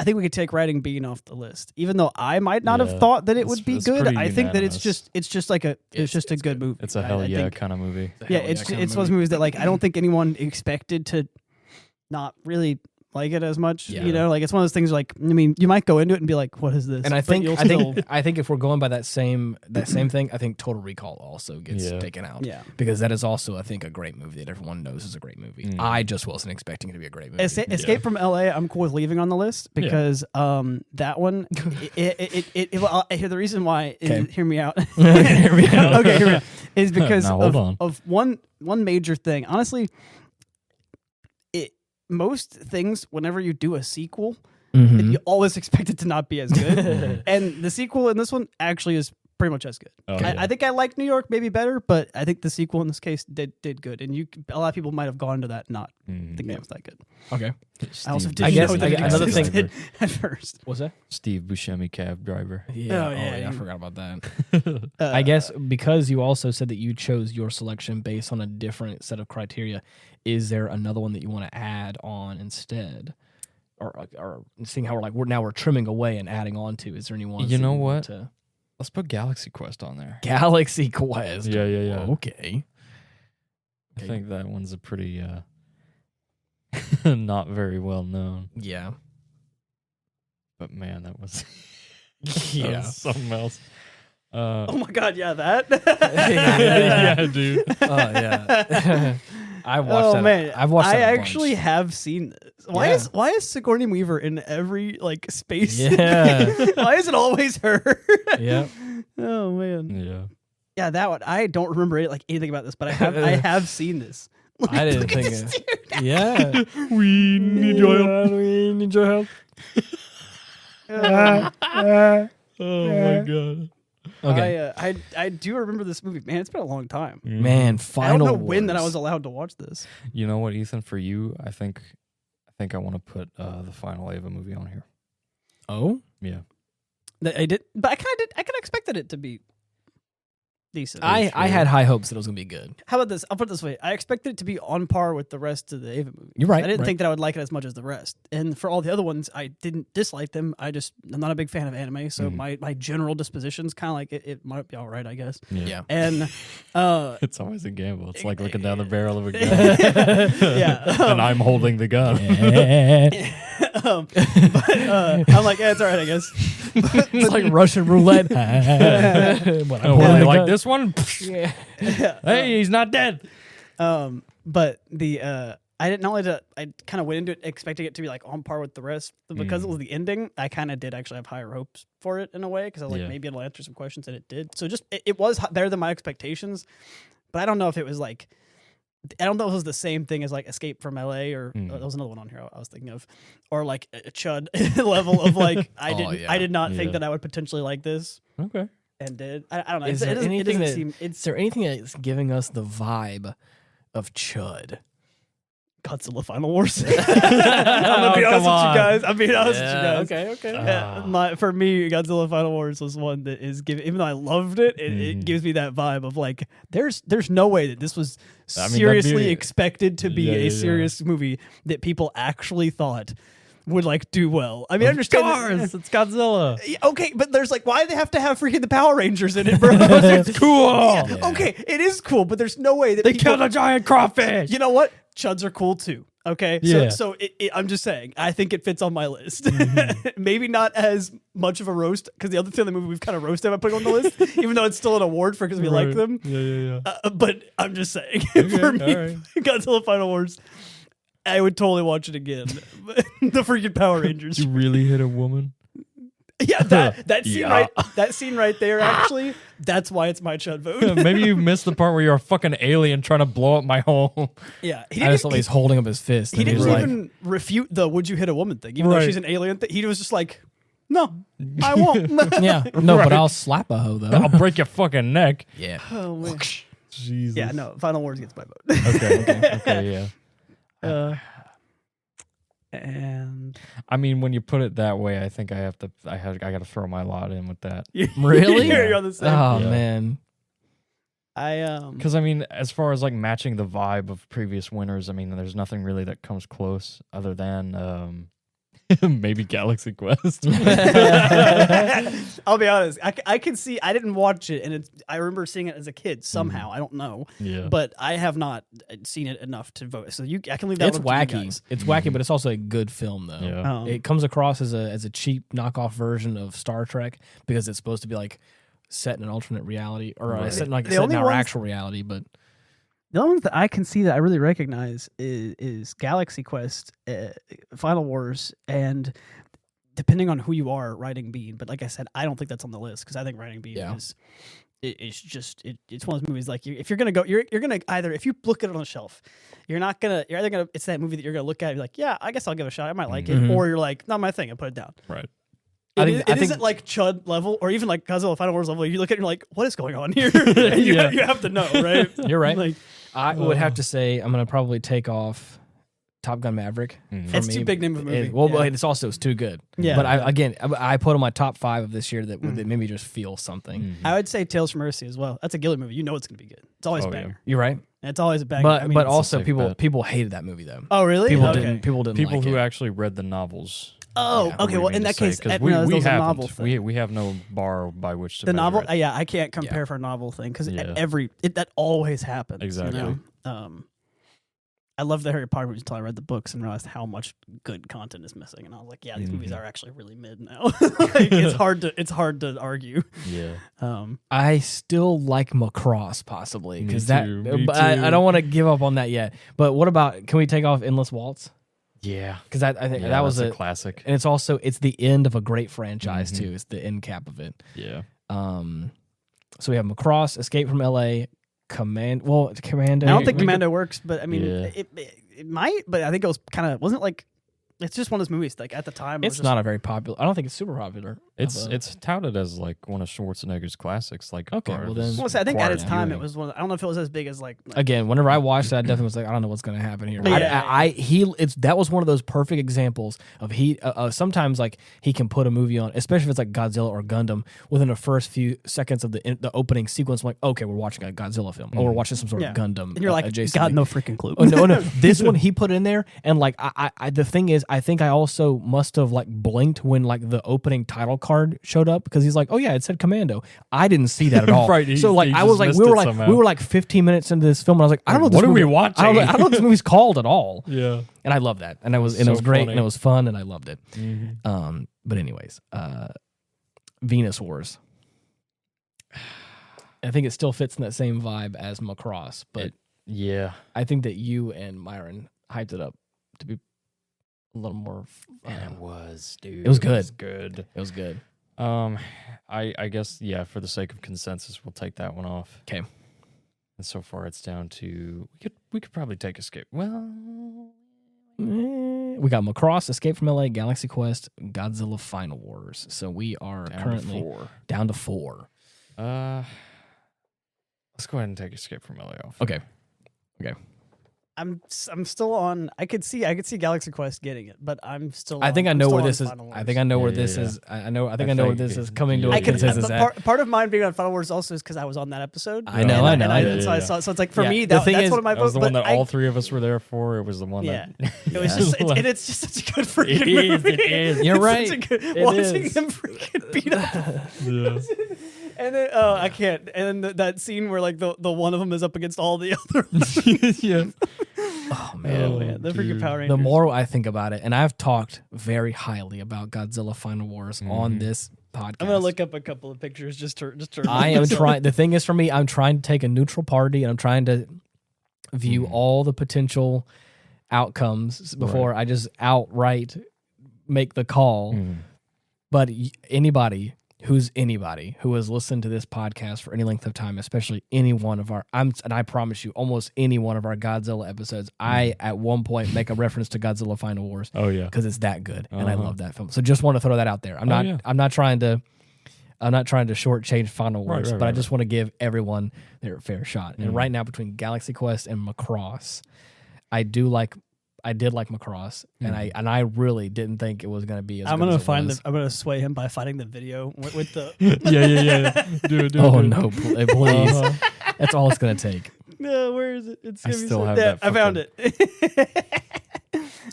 think we could take Writing Bean off the list, even though I might not Yeah, have thought that it would it's- be it's good. pretty I think that it's unanimous. just like it's just a good movie. It's a hell I yeah think- kind of movie. Yeah, Hell it's kind of it's those movie. movies that like I don't think anyone expected to not really like it as much. Yeah. You know, like it's one of those things. Like I mean, you might go into it and be like, "What is this?" And I But think you'll I still- think I think if we're going by that same thing, I think Total Recall also gets Yeah. taken out. yeah. Because that is also, I think, a great movie that everyone knows is a great movie. I just wasn't expecting it to be a great movie. Escape from LA, I'm cool with leaving on the list because that one, well, the reason why, Okay. hear me out. Hear me out. Okay, hear me out. Is because Now, hold on. of one major thing. Honestly, most things, whenever you do a sequel, Mhm. you always expect it to not be as good. And the sequel in this one actually is pretty much as good. Oh, yeah. I think I like New York maybe better, but I think the sequel in this case did good. And a lot of people might have gone to that not thinking it was that good. Okay. I also Steve didn't I guess- know that it another thing- existed at first. What's that? Steve Buscemi cab driver. Yeah. Oh, yeah, I you- forgot about that. I guess because you also said that you chose your selection based on a different set of criteria, is there another one that you want to add on instead? Or seeing how we're trimming away and adding on to, is there anyone? You know what? Let's put Galaxy Quest on there. Galaxy Quest. Yeah. Okay. I think that one's a pretty not very well known. Yeah. But man, that was, Yeah. something else. Oh my god, yeah, that. yeah, dude. Oh yeah. I watched that. Oh man, I've watched that I a bunch. actually have seen this. Why Yeah. is Sigourney Weaver in every like space? Yeah. Why is it always her? Yeah. Oh man. Yeah. Yeah, that one. I don't remember anything about this, but I have seen this. I didn't Look at think this it. dude. Yeah. We need your help. We need your help. Oh my god. Okay. I do remember this movie. Man, it's been a long time. Man, I final don't know when that I words. was allowed to watch this. You know what, Ethan? For you, I think I want to put the final Ava movie on here. Oh? Yeah. I did, but I kind of expected it to be decent. I had high hopes that it was going to be good. How about this? I'll put it this way. I expected it to be on par with the rest of the Ava movies. You're right. I didn't right. think that I would like it as much as the rest. And for all the other ones, I didn't dislike them. I'm not a big fan of anime, so my general disposition's kind of like it might be all right, I guess. Yeah. And It's always a gamble. It's like looking down the barrel of a gun. yeah, and I'm holding the gun. but I'm like, yeah, it's all right, I guess. It's like Russian roulette. But I'm Oh, holding really? the Like gun. this one? Yeah. Hey, he's not dead. But the I kind of went into it expecting it to be like on par with the rest, but because it was the ending, I kind of did actually have higher hopes for it in a way because I was like maybe it'll answer some questions, and it did. So just it was better than my expectations, but I don't know if it was like. I don't know if it was the same thing as like Escape from LA or there was another one on here I was thinking of, or like a Chud level of like I did not think that I would potentially like this Okay. and did. I don't know. Is It there doesn't anything that- seem. Is there anything that's giving us the vibe of Chud? Godzilla Final Wars. I'm gonna be honest with you guys. I'm being honest with you guys. Okay. Yeah, for me, Godzilla Final Wars was one that is giving. Even though I loved it, it gives me that vibe of like, there's no way that this was that'd seriously be- expected to be a serious movie that people actually thought would like do well. I mean, I understand. Cars. It's Godzilla. Okay, but there's like, why do they have to have freaking the Power Rangers in it, bro? It's cool. Yeah, okay, it is cool, but there's no way that They people, killed a giant crawfish. You know what? Chuds are cool too. Okay, Yeah. so I'm just saying, I think it fits on my list. Maybe not as much of a roast, because the other two in the movie we've kind of roasted by putting on the list, even though it's still an award for because we like them. Yeah. But I'm just saying, Okay, for me, all right. Godzilla Final Wars, I would totally watch it again. The freaking Power Rangers. You really hit a woman? Yeah, that scene Yeah. that scene right there, actually, that's why it's my Chud vote. Maybe you missed the part where you're a fucking alien trying to blow up my home. Yeah, I just thought he's holding up his fist. he and didn't was like, even refute the "would you hit a woman" thing, even though Right. she's an alien. He was just like, "No, I won't." yeah, no, Right. but I'll slap a hoe though. I'll break your fucking neck. Yeah. Oh man. Jesus. Yeah, no. Final Wars gets my vote. Okay, yeah. And I mean, when you put it that way, I think I got to throw my lot in with that. Really? You're on the same. Oh Yeah. man. Because I mean, as far as like matching the vibe of previous winners, I mean, there's nothing really that comes close other than maybe Galaxy Quest. I'll be honest. I can see. I didn't watch it, and I remember seeing it as a kid somehow. I don't know, Yeah. but I have not seen it enough to vote. So I can leave that. It's up to you wacky. guys. It's wacky, but it's also a good film though. Yeah. It comes across as a cheap knockoff version of Star Trek because it's supposed to be like set in an alternate reality or Right. set in The set only in our ones- actual reality. But The only ones that I can see that I really recognize is Galaxy Quest, Final Wars, and depending on who you are, Riding Bean. But like I said, I don't think that's on the list because I think Riding Bean is it's just it's one of those movies like if you're gonna go you're gonna either if you look at it on the shelf, you're either gonna it's that movie that you're gonna look at and be like, yeah, I guess I'll give it a shot, I might like it, or you're like, not my thing, and put it down. Right. It isn't like Chud level or even like Godzilla Final Wars level. You look at it and you're like, what is going on here? And you have to know, right? you're right. Like, I would have to say I'm gonna probably take off Top Gun Maverick. Mhm. for It's me. too big name of a movie. But it's too good. Yeah. But I put on my top 5 of this year that made me just feel something. I would say Tales from Mercy as well. That's a Ghibli movie. You know it's going to be good. It's always a banger. You're right. It's always a banger. But I mean, but it's- also safe people bet. people hated that movie though. Oh, really? People Okay. didn't people People like who it. actually read the novels. Oh, Yeah, okay. Well, in that case, because we, we a haven't. novel thing. We have no bar by which to The measure novel, it. yeah, I can't compare for a novel thing because Yeah. that always happens. Exactly. You know? I love the Harry Potter movies until I read the books and realized how much good content is missing, and I was like, yeah, these movies are actually really mid now. Like, it's hard to argue. Yeah. I still like Macross possibly because Me that. too. But I don't want to give up on that yet. But what about? Can we take off Endless Waltz? Yeah. Because I think Yeah, that was that's a classic. and it's the end of a great franchise too. It's the end cap of it. Yeah. So we have Macross, Escape from L.A., Commando. I don't think Commando works, but I mean, Yeah. it might. But I think it was kind of wasn't like it's just one of those movies. Like at the time, It's not a very popular. I don't think it's super popular. It's touted as like one of Schwarzenegger's classics. Like Okay, part well of then- his Well, I think at its required time viewing. it was one. I don't know if it was as big as like Again, whenever I watched it, I definitely was like, I don't know what's going to happen here. Yeah. That was one of those perfect examples of sometimes like he can put a movie on, especially if it's like Godzilla or Gundam, within the first few seconds of the opening sequence. I'm like, okay, we're watching a Godzilla film, or we're watching some sort of Gundam. and you're like, adjacent got thing. no freaking clue. Oh no! This one he put in there, and like I the thing is, I think I also must have like blinked when like the opening title card showed up because he's like, oh yeah, it said Commando. I didn't see that at all. Right, So like he I was just like, missed we it were like somehow. we were like 15 minutes into this film, and I was like, I don't know What this are we movie- watching? I don't know what this movie's called at all. Yeah. And I love that, and it was So great, funny. and it was fun, and I loved it. Mm-hmm. But anyways, Venus Wars. I think it still fits in that same vibe as Macross, but Yeah. I think that you and Myron hyped it up to be a little more. And it was, dude. It was good. It was good. It was good. I guess for the sake of consensus, we'll take that one off. Okay. And so far, it's down to we could probably take Escape. Well, We got Macross, Escape from LA, Galaxy Quest, Godzilla Final Wars. So we are currently down to 4. Let's go ahead and take Escape from LA off. Okay. I'm still on. I could see Galaxy Quest getting it, but I'm still. I think I I'm know still where on this is. Final Wars. I think I know where Yeah, this yeah. is. I know where this is coming to yeah, a I can. consensus But at. part of mine being on Final Wars also is because I was on that episode. I know. And so I yeah. saw. So it's like for Yeah, me, the thing that's is, one of my That was votes. the one but that all three of us were there for. It was the one Yeah, that. it was just. It's just such a good freaking It is, movie. it is. You're It's right. such a good- It watching is. him freaking beat up. Yeah. And then I can't. And then that scene where like the one of them is up against all the other. Yeah. Oh man, the freaking Power Rangers. The more I think about it, and I've talked very highly about Godzilla Final Wars on this podcast. I'm gonna look up a couple of pictures just to. I am trying. The thing is, for me, I'm trying to take a neutral party, and I'm trying to view all the potential outcomes before I just outright make the call. But anybody who has listened to this podcast for any length of time, especially any one of our, and I promise you, almost any one of our Godzilla episodes, I at one point make a reference to Godzilla Final Wars. Oh yeah, because it's that good, and I love that film. So just want to throw that out there. I'm not trying to shortchange Final Wars, but I just want to give everyone their fair shot. And right now, between Galaxy Quest and Macross, I did like Macross, and I really didn't think it was going to be as good as it was. I'm gonna sway him by finding the video with the. yeah. Dude. No, please. That's all it's going to take. No, where is it? It's I still have that. I found it.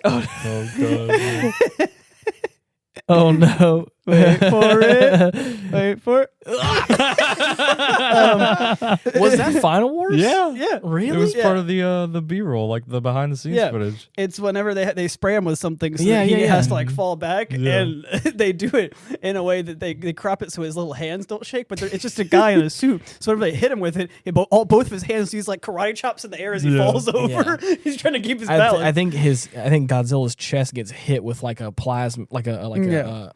Oh god. Oh no. Wait for it. Was that Final Wars? Yeah. Really? It was part of the B-roll, like the behind the scenes footage. It's whenever they spray him with something, so that he has to like fall back, and they do it in a way that they crop it so his little hands don't shake, but it's just a guy in a suit. So whenever they hit him with it, both of his hands, he's like karate chops in the air as he falls over. He's trying to keep his balance. I think Godzilla's chest gets hit with like a plasma, like a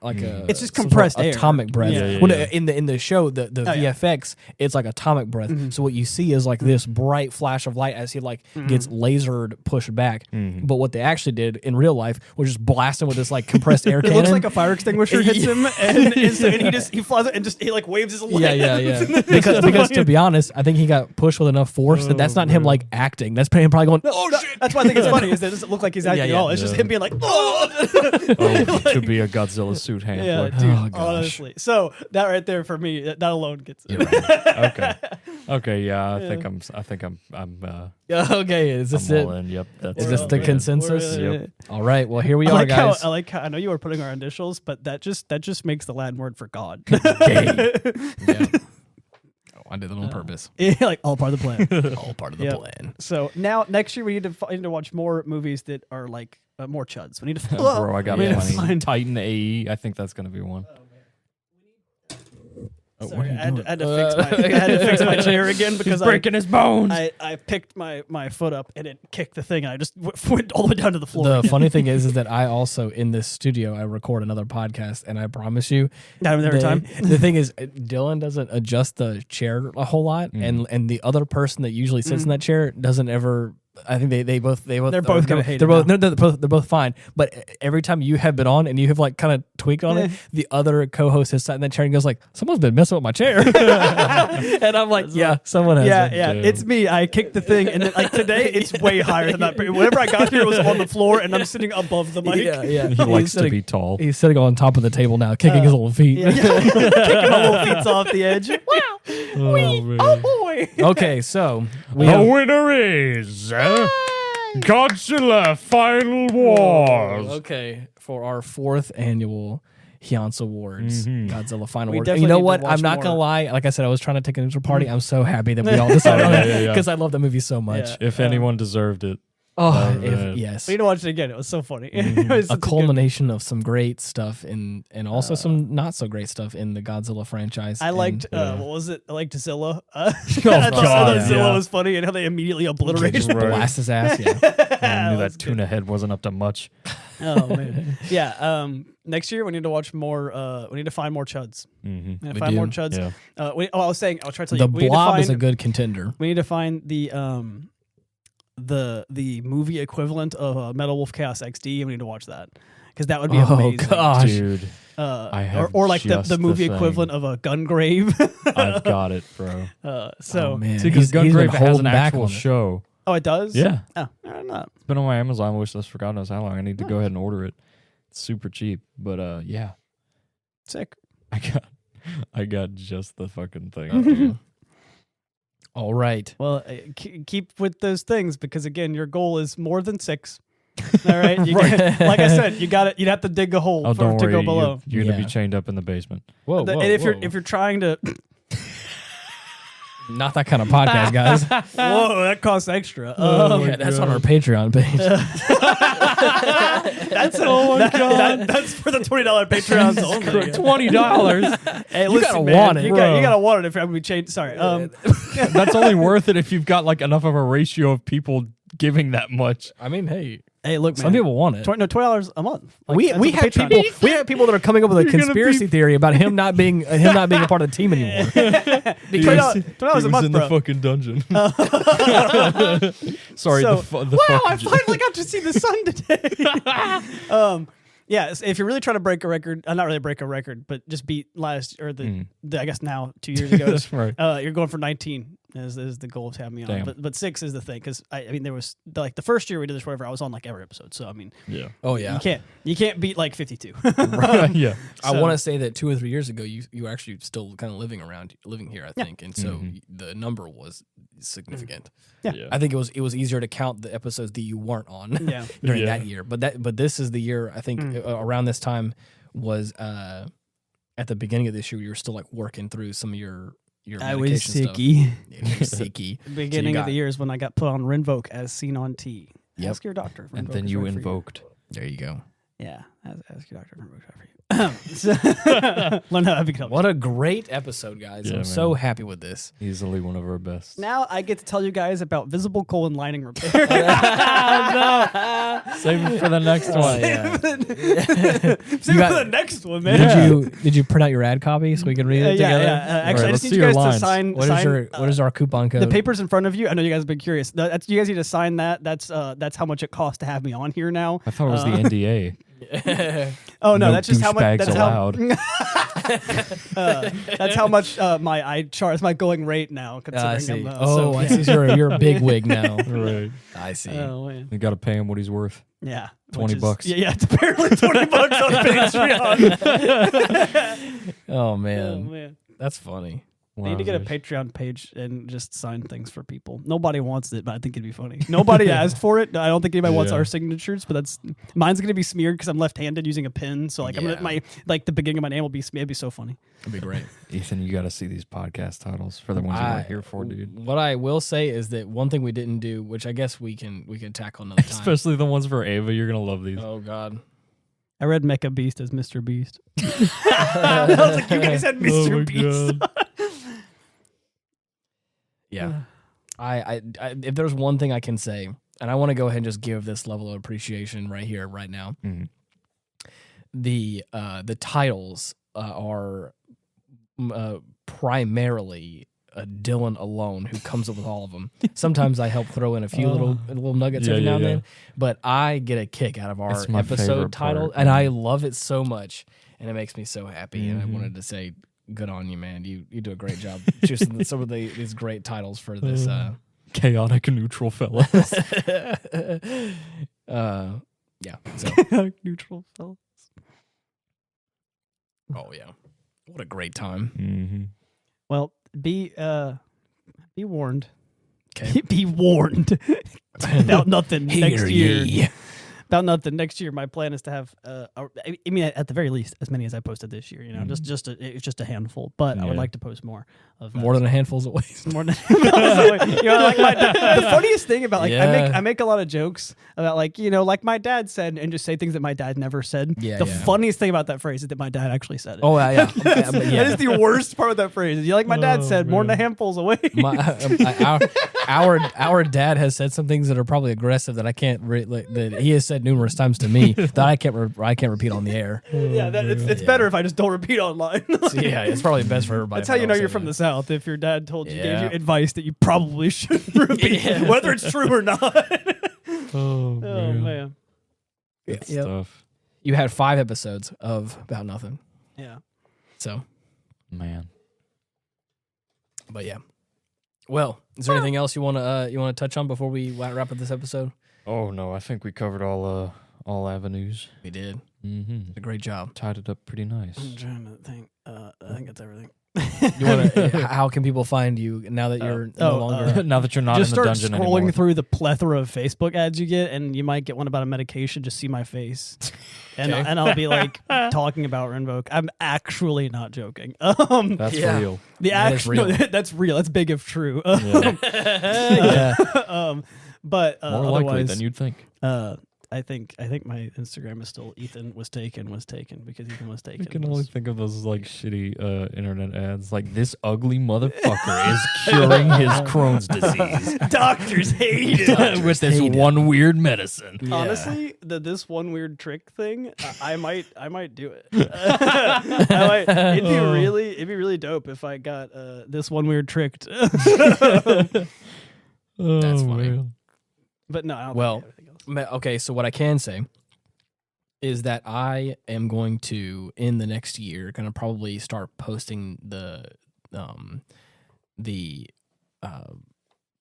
it's just compressed air. Atomic breath. In the show, the VFX, it's like atomic breath. So what you see is like this bright flash of light as he like gets lasered, pushed back. But what they actually did in real life was just blast him with this like compressed air cannon. It looks like a fire extinguisher hits him, and he flies it and just he like waves his leg. because to be honest, I think he got pushed with enough force that's not him like acting. That's him probably going, oh shit. That's why I think it's funny is that it doesn't look like he's acting at all. It's just him being like, to be a Godzilla suit hand. Yeah, dude, honestly. So that right there for me, that alone gets it. Okay. Yeah. I think I'm. okay. Is this it? Yep. Is this the consensus? Yep. All right. Well, here we are, guys. I know you were putting our initials, but that just makes the Latin word for God. I did it on purpose. Like all part of the plan. All part of the plan. So now next year we need to watch more movies that are like more chuds. We need to. Bro, I got plenty. Titan AE. I think that's gonna be one. Sorry, I had to fix my chair again because he's breaking his bones. I picked my foot up and it kicked the thing and I just went all the way down to the floor. The funny thing is that I also in this studio I record another podcast and I promise you every time. The thing is Dylan doesn't adjust the chair a whole lot and the other person that usually sits in that chair doesn't ever. I think they both they're both gonna hate they're it. They're both fine. But every time you have been on and you have like kind of tweaked on it, the other co-host has sat in that chair and goes like, "Someone's been messing with my chair," and I'm like, "Yeah, someone has." Yeah, it's me. I kicked the thing, and then like today, it's way higher than that. Whenever I got here, it was on the floor, and I'm sitting above the mic. Yeah. He likes to be tall. He's sitting on top of the table now, kicking his little feet. Kicking my little feet off the edge. Wow! Oh boy! Okay, so the winner is. Godzilla Final Wars. Okay, for our 4th annual Hjönse Awards, Godzilla Final Wars. And you know what? I'm not going to lie. Like I said, I was trying to take a neutral party. I'm so happy that we all decided on that because I love that movie so much. If anyone deserved it. Yes. We need to watch it again. It was so funny. It was a culmination of some great stuff and also some not so great stuff in the Godzilla franchise. I liked what was it? I liked Zilla. I thought Zilla was funny and how they immediately obliterated just blast his ass. I knew that tuna head wasn't up to much. Oh man. Yeah. Next year we need to watch more. We need to find more chuds. Find more chuds. Yeah. I was saying. I'll try to tell you. The Blob is a good contender. We need to find the movie equivalent of Metal Wolf Chaos XD, and we need to watch that because that would be amazing. Gosh. Dude, or like the movie equivalent of a Gungrave. I've got it, bro. Man, because Gungrave has an actual show. Oh, it does? Yeah. Oh, I'm not. It's been on my Amazon wish list for God knows how long. I need to go ahead and order it. It's super cheap, but yeah, sick. I got just the fucking thing. All right. Well, keep with those things because again, your goal is more than 6. All right. Like I said, you got it. You'd have to dig a hole to go below. You're gonna be chained up in the basement. Whoa. And if you're trying to, Not that kind of podcast, guys. Whoa, that costs extra. Yeah, that's on our Patreon page. That's that's for the $20 Patreons only. $20. Hey, You listen, gotta man, want it, You bro. gotta want it if I'm gonna be changed. Sorry. That's only worth it if you've got like enough of a ratio of people giving that much. I mean, hey, Hey, look, man. some people want it. $20 a month. Like, We that's we what have Patreon people is. we have people that are coming up with a You're gonna conspiracy theory about him not being a part of the team anymore. $20 He a month, in bro. the fucking dungeon. Sorry, So- the Wow, I fucking finally got to see the sun today. Yeah, if you're really trying to break a record, not really break a record, but just beat last or the I guess now 2 years ago. That's right. You're going for 19 is the goal of having me on. Damn. But 6 is the thing because I mean there was like the first year we did this whatever I was on like every episode. So I mean Yeah. Oh yeah. you can't beat like 52. Yeah. I So- want to say that 2 or 3 years ago, you were actually still kind of living here, I think, and so the number was significant. Yeah. I think it was easier to count the episodes that you weren't on Yeah. during Yeah. that year. But this is the year I think around this time was at the beginning of this year you were still like working through some of your I was medication stuff. sicky. Yeah, you were sicky. Beginning of got- the year is when I got put on Rinvoq as seen on T. Yep. Ask your doctor. if And Rinvoq then is you right for invoked. There you go. Yeah, ask your doctor. If Rinvoq's right for you. Learn how to become. What a great episode, guys! Yeah, I'm man. so happy with this. Easily one of our best. Now I get to tell you guys about visible colon lining repair. Save it for the next one. Yeah. Save got- it for the next one, man. Did you print out your ad copy so we can read it together? Actually, I let's just need see you your guys to lines. sign. What is our coupon code? the papers in front of you? I know you guys have been curious. You guys need to sign that. That's how much it costs to have me on here now. I thought it was the NDA. Oh no, No that's just how much. douchebags That's allowed. that's how much I charge my going rate now. I Considering see. I'm, I see. So you're a big wig now. Right. I see. Oh man. You got to pay him what he's worth. Yeah. $20. Yeah, it's apparently $20 on Patreon. Oh Oh man, man. that's funny. I need to get a Wowzers. Patreon page and just sign things for people. Nobody wants it, but I think it'd be funny. Nobody asked for it. I don't think anybody wants Yeah. our signatures, but mine's gonna be smeared because I'm left-handed using a pen. So like I'm Yeah. gonna the beginning of my name will be smeared. It'd be so funny. That'd be great. Ethan, you got to see these podcast titles for the ones you weren't here for, dude. What I will say is that one thing we didn't do, which I guess we can tackle another time. Especially the ones for Ava. You're going to love these. Oh God. I read Mecha Beast as Mr. Beast. I was like, you guys had Mr. my Beast. God. Yeah. I if there's one thing I can say, and I want to go ahead and just give this level of appreciation right here, right now. Mhm. The titles are primarily Dylan alone who comes up with all of them. Sometimes I help throw in a few little nuggets every now and then, but I get a kick out of our It's my episode favorite title, part, and man. I love it so much, and it makes me so happy. And I wanted to say, good on you, man. You do a great job choosing some of these great titles for this. Chaotic neutral fellas. Yeah. So, Neutral fellas. oh yeah, what a great time. Mm-hmm. Well, be warned. Okay. Be warned about nothing next year. ye. About nothing next year. My plan is to have, I mean, at the very least, as many as I posted this year. You know, it's just a handful. But I would Yeah. like to post more of More than a handful's of ways. more than you know, like the funniest thing about like Yeah. I make a lot of jokes about like like my dad said and just say things that my dad never said. Yeah, the yeah. funniest thing about that phrase is that my dad actually said it. Oh yeah. That is the worst part of that phrase. You like my dad Oh, said, more than a man. handful's away. Our dad has said some things that are probably aggressive that I can't that he has said numerous times to me that I can't repeat on the air. Yeah, it's better if I just don't repeat online. So, yeah, it's probably best for everybody. That's how you know you're from the South. If your dad told you, gave Yeah. you advice that you probably shouldn't repeat, Yeah. whether it's true or not. Oh, Oh man. Good Yep. stuff. You had 5 episodes of About Nothing. Yeah. So, Man. but yeah. Well, is there anything else you want to touch on before we wrap up this episode? Oh, no. I think we covered all avenues. We did. Mm-hmm. A great job. Tied it up pretty nice. I'm trying to think. I think that's everything. You want to? How can people find you now that you're no longer? Now that you're not in the dungeon start scrolling anymore. through the plethora of Facebook ads you get, and you might get one about a medication. Just see my face, and I'll be like talking about Renvoke. I'm actually not joking. That's real. That's real. That's big if true. But More likely otherwise, than you'd think. I think my Instagram is still Ethan was taken because Ethan was taken. I can only think of those like shitty internet ads. Like, this ugly motherfucker is curing his Crohn's disease. Doctors hate it with this one weird medicine. Yeah. Honestly, this one weird trick thing, I might do it. It'd be really dope if I got this one weird tricked. That's funny. Man. But no, I don't Well, think everything else. okay, so what I can say is that I am going to, in the next year, going to probably start posting the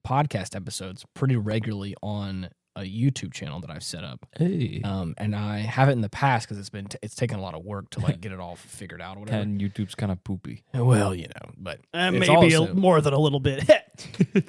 podcast episodes pretty regularly on a YouTube channel that I've set up. Hey. And I haven't in the past because it's taken a lot of work to like get it all figured out or whatever. And YouTube's kind of poopy. Well, but it's Maybe also, more than a little bit.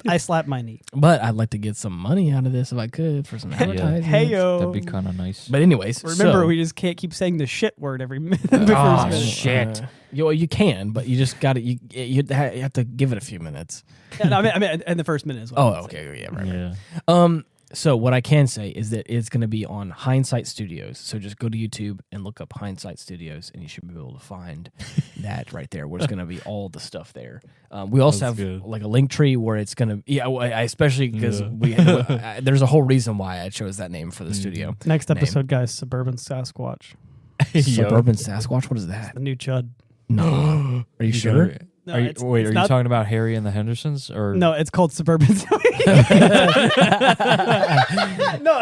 I slapped my knee. But I'd like to get some money out of this if I could for some advertising. Heyo. That'd be kind of nice. But anyways, Remember, we just can't keep saying the shit word every minute. Oh, shit. You can, but you just got to. You have to give it a few minutes. I mean, and the first minute as well. Oh, okay, yeah, right. Yeah. So what I can say is that it's going to be on Hindsight Studios. So just go to YouTube and look up Hindsight Studios, and you should be able to find that right there, where it's going to be all the stuff there. We also have like a link tree where it's going to, especially because there's a whole reason why I chose that name for the studio. Next episode, guys, Suburban Sasquatch. Suburban Sasquatch? What is that? The new Chud. No. Are you sure? No, are you talking about Harry and the Hendersons? Or no, it's called Suburban. No,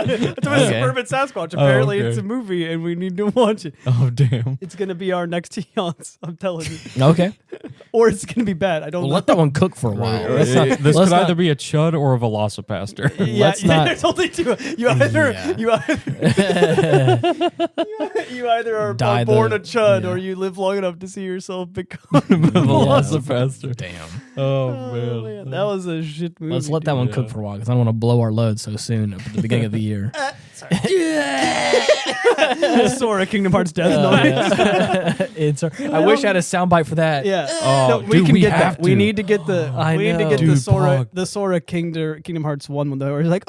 it's about Suburban Sasquatch. Apparently, it's a movie, and we need to watch it. Oh, damn! It's gonna be our next Hjönse. I'm telling you. Okay. Or it's gonna be bad. I don't know. Let that one cook for a while. This could either be a chud or a velocipaster. There's only two. You either are born a chud or you live long enough to see yourself become a velocipaster. Damn. Oh man, that was a shit movie. Let's let that one cook for a while because I don't want to blow our load so soon at the beginning of the year. Sora Kingdom Hearts death noise. I wish I had a soundbite for that. Yeah. We can get that. We need to get the. The Sora Kingdom Hearts 1 where it's like,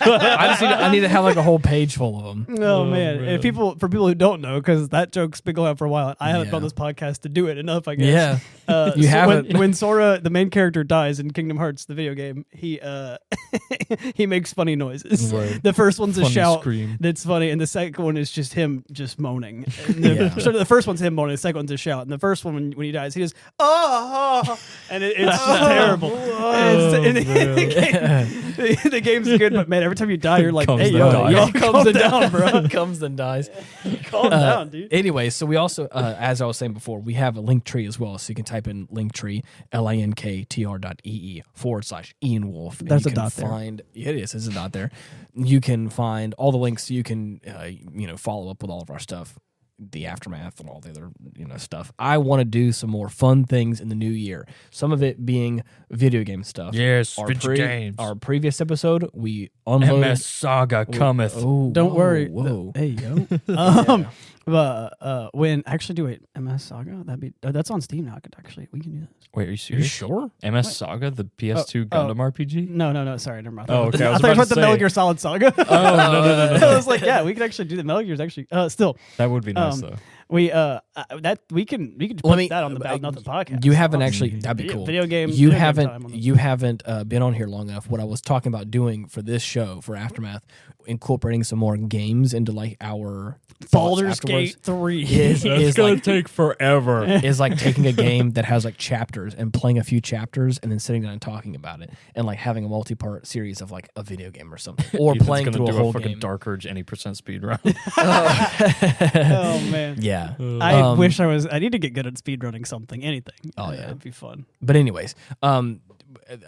I need to have like a whole page full of them. Oh man! And for people who don't know, because that joke's been going on for a while, I haven't done this podcast to do it enough. I guess. Yeah. You haven't. When Sora, the main character, dies in Kingdom Hearts, the video game, he makes funny noises. Right. The first one's a shout scream. That's funny, and the second one is just him just moaning. So the first one's him moaning, the second one's a shout, and the first one when he dies, he just and it's just terrible. The game's good, but man, every time you die, you're like, hey yo, comes and down, bro. Comes and dies. Calm down, dude. Anyway, so we also, as I was saying before, we have a link tree as well, so you can type in Linktree, linktr.ee/Ian Wolf. There's a dot there. It is. There's a dot there. You can find all the links. You can, follow up with all of our stuff, the aftermath and all the other, stuff. I want to do some more fun things in the new year. Some of it being video game stuff. Yes, video games. Our previous episode, we unloaded. MS Saga cometh. Don't worry. Whoa. Hey yo. MS Saga. That's on Steam now. We can do that. Wait, are you serious? You sure? MS Saga, the PS2 Gundam RPG? No. Sorry, never mind. Oh, okay. I thought you meant the Metal Gear Solid Saga. No. I was like, yeah, we could actually do the Metal Gears. Actually, still, that would be nice though. We can put that on the About Nothing podcast. You haven't actually. That'd be cool. Video game. You haven't been on here long enough. What I was talking about doing for this show for Aftermath, incorporating some more games into like our Baldur's Gate 3 is gonna take forever. Is like taking a game that has like chapters and playing a few chapters and then sitting down and talking about it and like having a multi-part series of like a video game or something, or playing through a whole game. Dark Urge any % speed run. Oh man. Yeah. I wish I was. I need to get good at speedrunning something, anything. Oh yeah, that'd be fun. But anyways,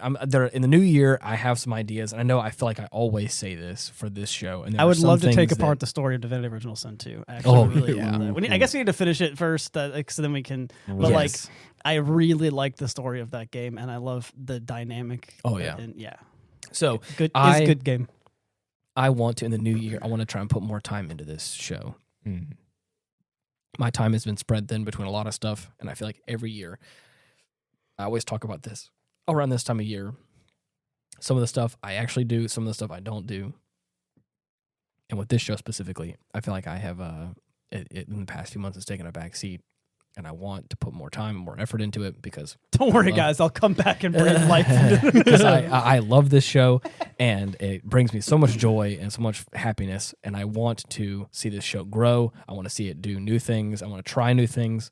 I'm there in the new year. I have some ideas, and I feel like I always say this for this show. And I would love to take apart the story of Divinity Original Sin 2. Actually, I guess we need to finish it first, so then we can. But like, I really like the story of that game, and I love the dynamic. Oh yeah, and yeah. So good, it's a good game. I want to in the new year. I want to try and put more time into this show. My time has been spread thin between a lot of stuff, and I feel like every year, I always talk about this around this time of year. Some of the stuff I actually do, some of the stuff I don't do. And with this show specifically, I feel like I have, in the past few months, it's taken a back seat. And I want to put more time and more effort into it because... Don't worry, guys. I'll come back and bring life into because I love this show, and it brings me so much joy and so much happiness, and I want to see this show grow. I want to see it do new things. I want to try new things.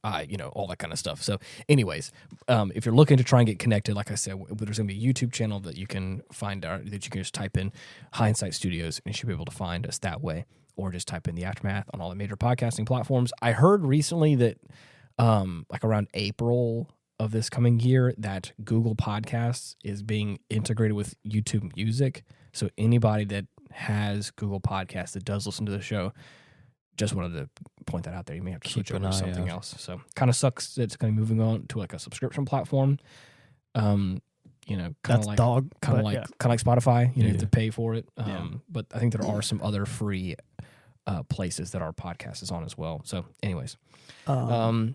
All that kind of stuff. So anyways, if you're looking to try and get connected, like I said, there's going to be a YouTube channel that you can find, that you can just type in Hindsight Studios, and you should be able to find us that way. Or just type in The Aftermath on all the major podcasting platforms. I heard recently that, like around April of this coming year, that Google Podcasts is being integrated with YouTube Music. So anybody that has Google Podcasts that does listen to the show, just wanted to point that out there. You may have to switch over to something else. So kind of sucks that it's going to be moving on to like a subscription platform. Kind of like Spotify. You have to pay for it. But I think there are some other free places that our podcast is on as well. So, anyways, I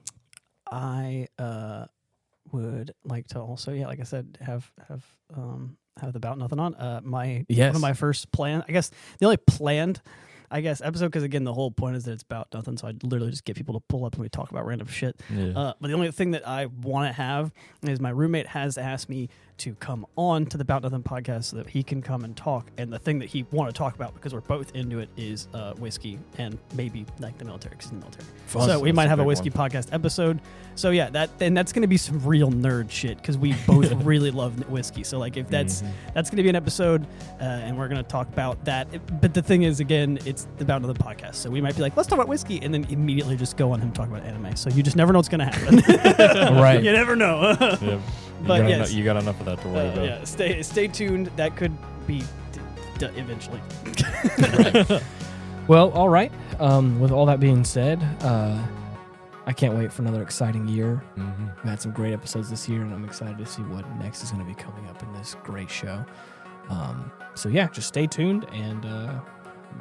would like to also, like I said, have the About Nothing on. One of my first plan. I guess the only planned episode, because again the whole point is that it's about nothing, so I literally just get people to pull up and we talk about random shit. But the only thing that I want to have is my roommate has asked me to come on to the About Nothing podcast so that he can come and talk, and the thing that he want to talk about, because we're both into it, is whiskey and maybe like the military, because he's in the military. So we might have a whiskey podcast episode. So yeah, that's going to be some real nerd shit, because we both really love whiskey. So like if that's going to be an episode, and we're going to talk about that. But the thing is, again, it's the About Nothing podcast, so we might be like, let's talk about whiskey, and then immediately just go on him talking about anime. So you just never know what's going to happen. Right. You never know. Yeah. But yes, you got enough of that to worry about. Yeah, stay tuned. That could be eventually. Right. Well, all right. With all that being said, I can't wait for another exciting year. We had some great episodes this year, and I'm excited to see what next is going to be coming up in this great show. So yeah, just stay tuned, and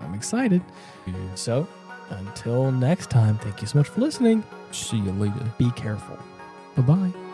I'm excited. Yeah. So until next time, thank you so much for listening. See you later. Be careful. Bye-bye.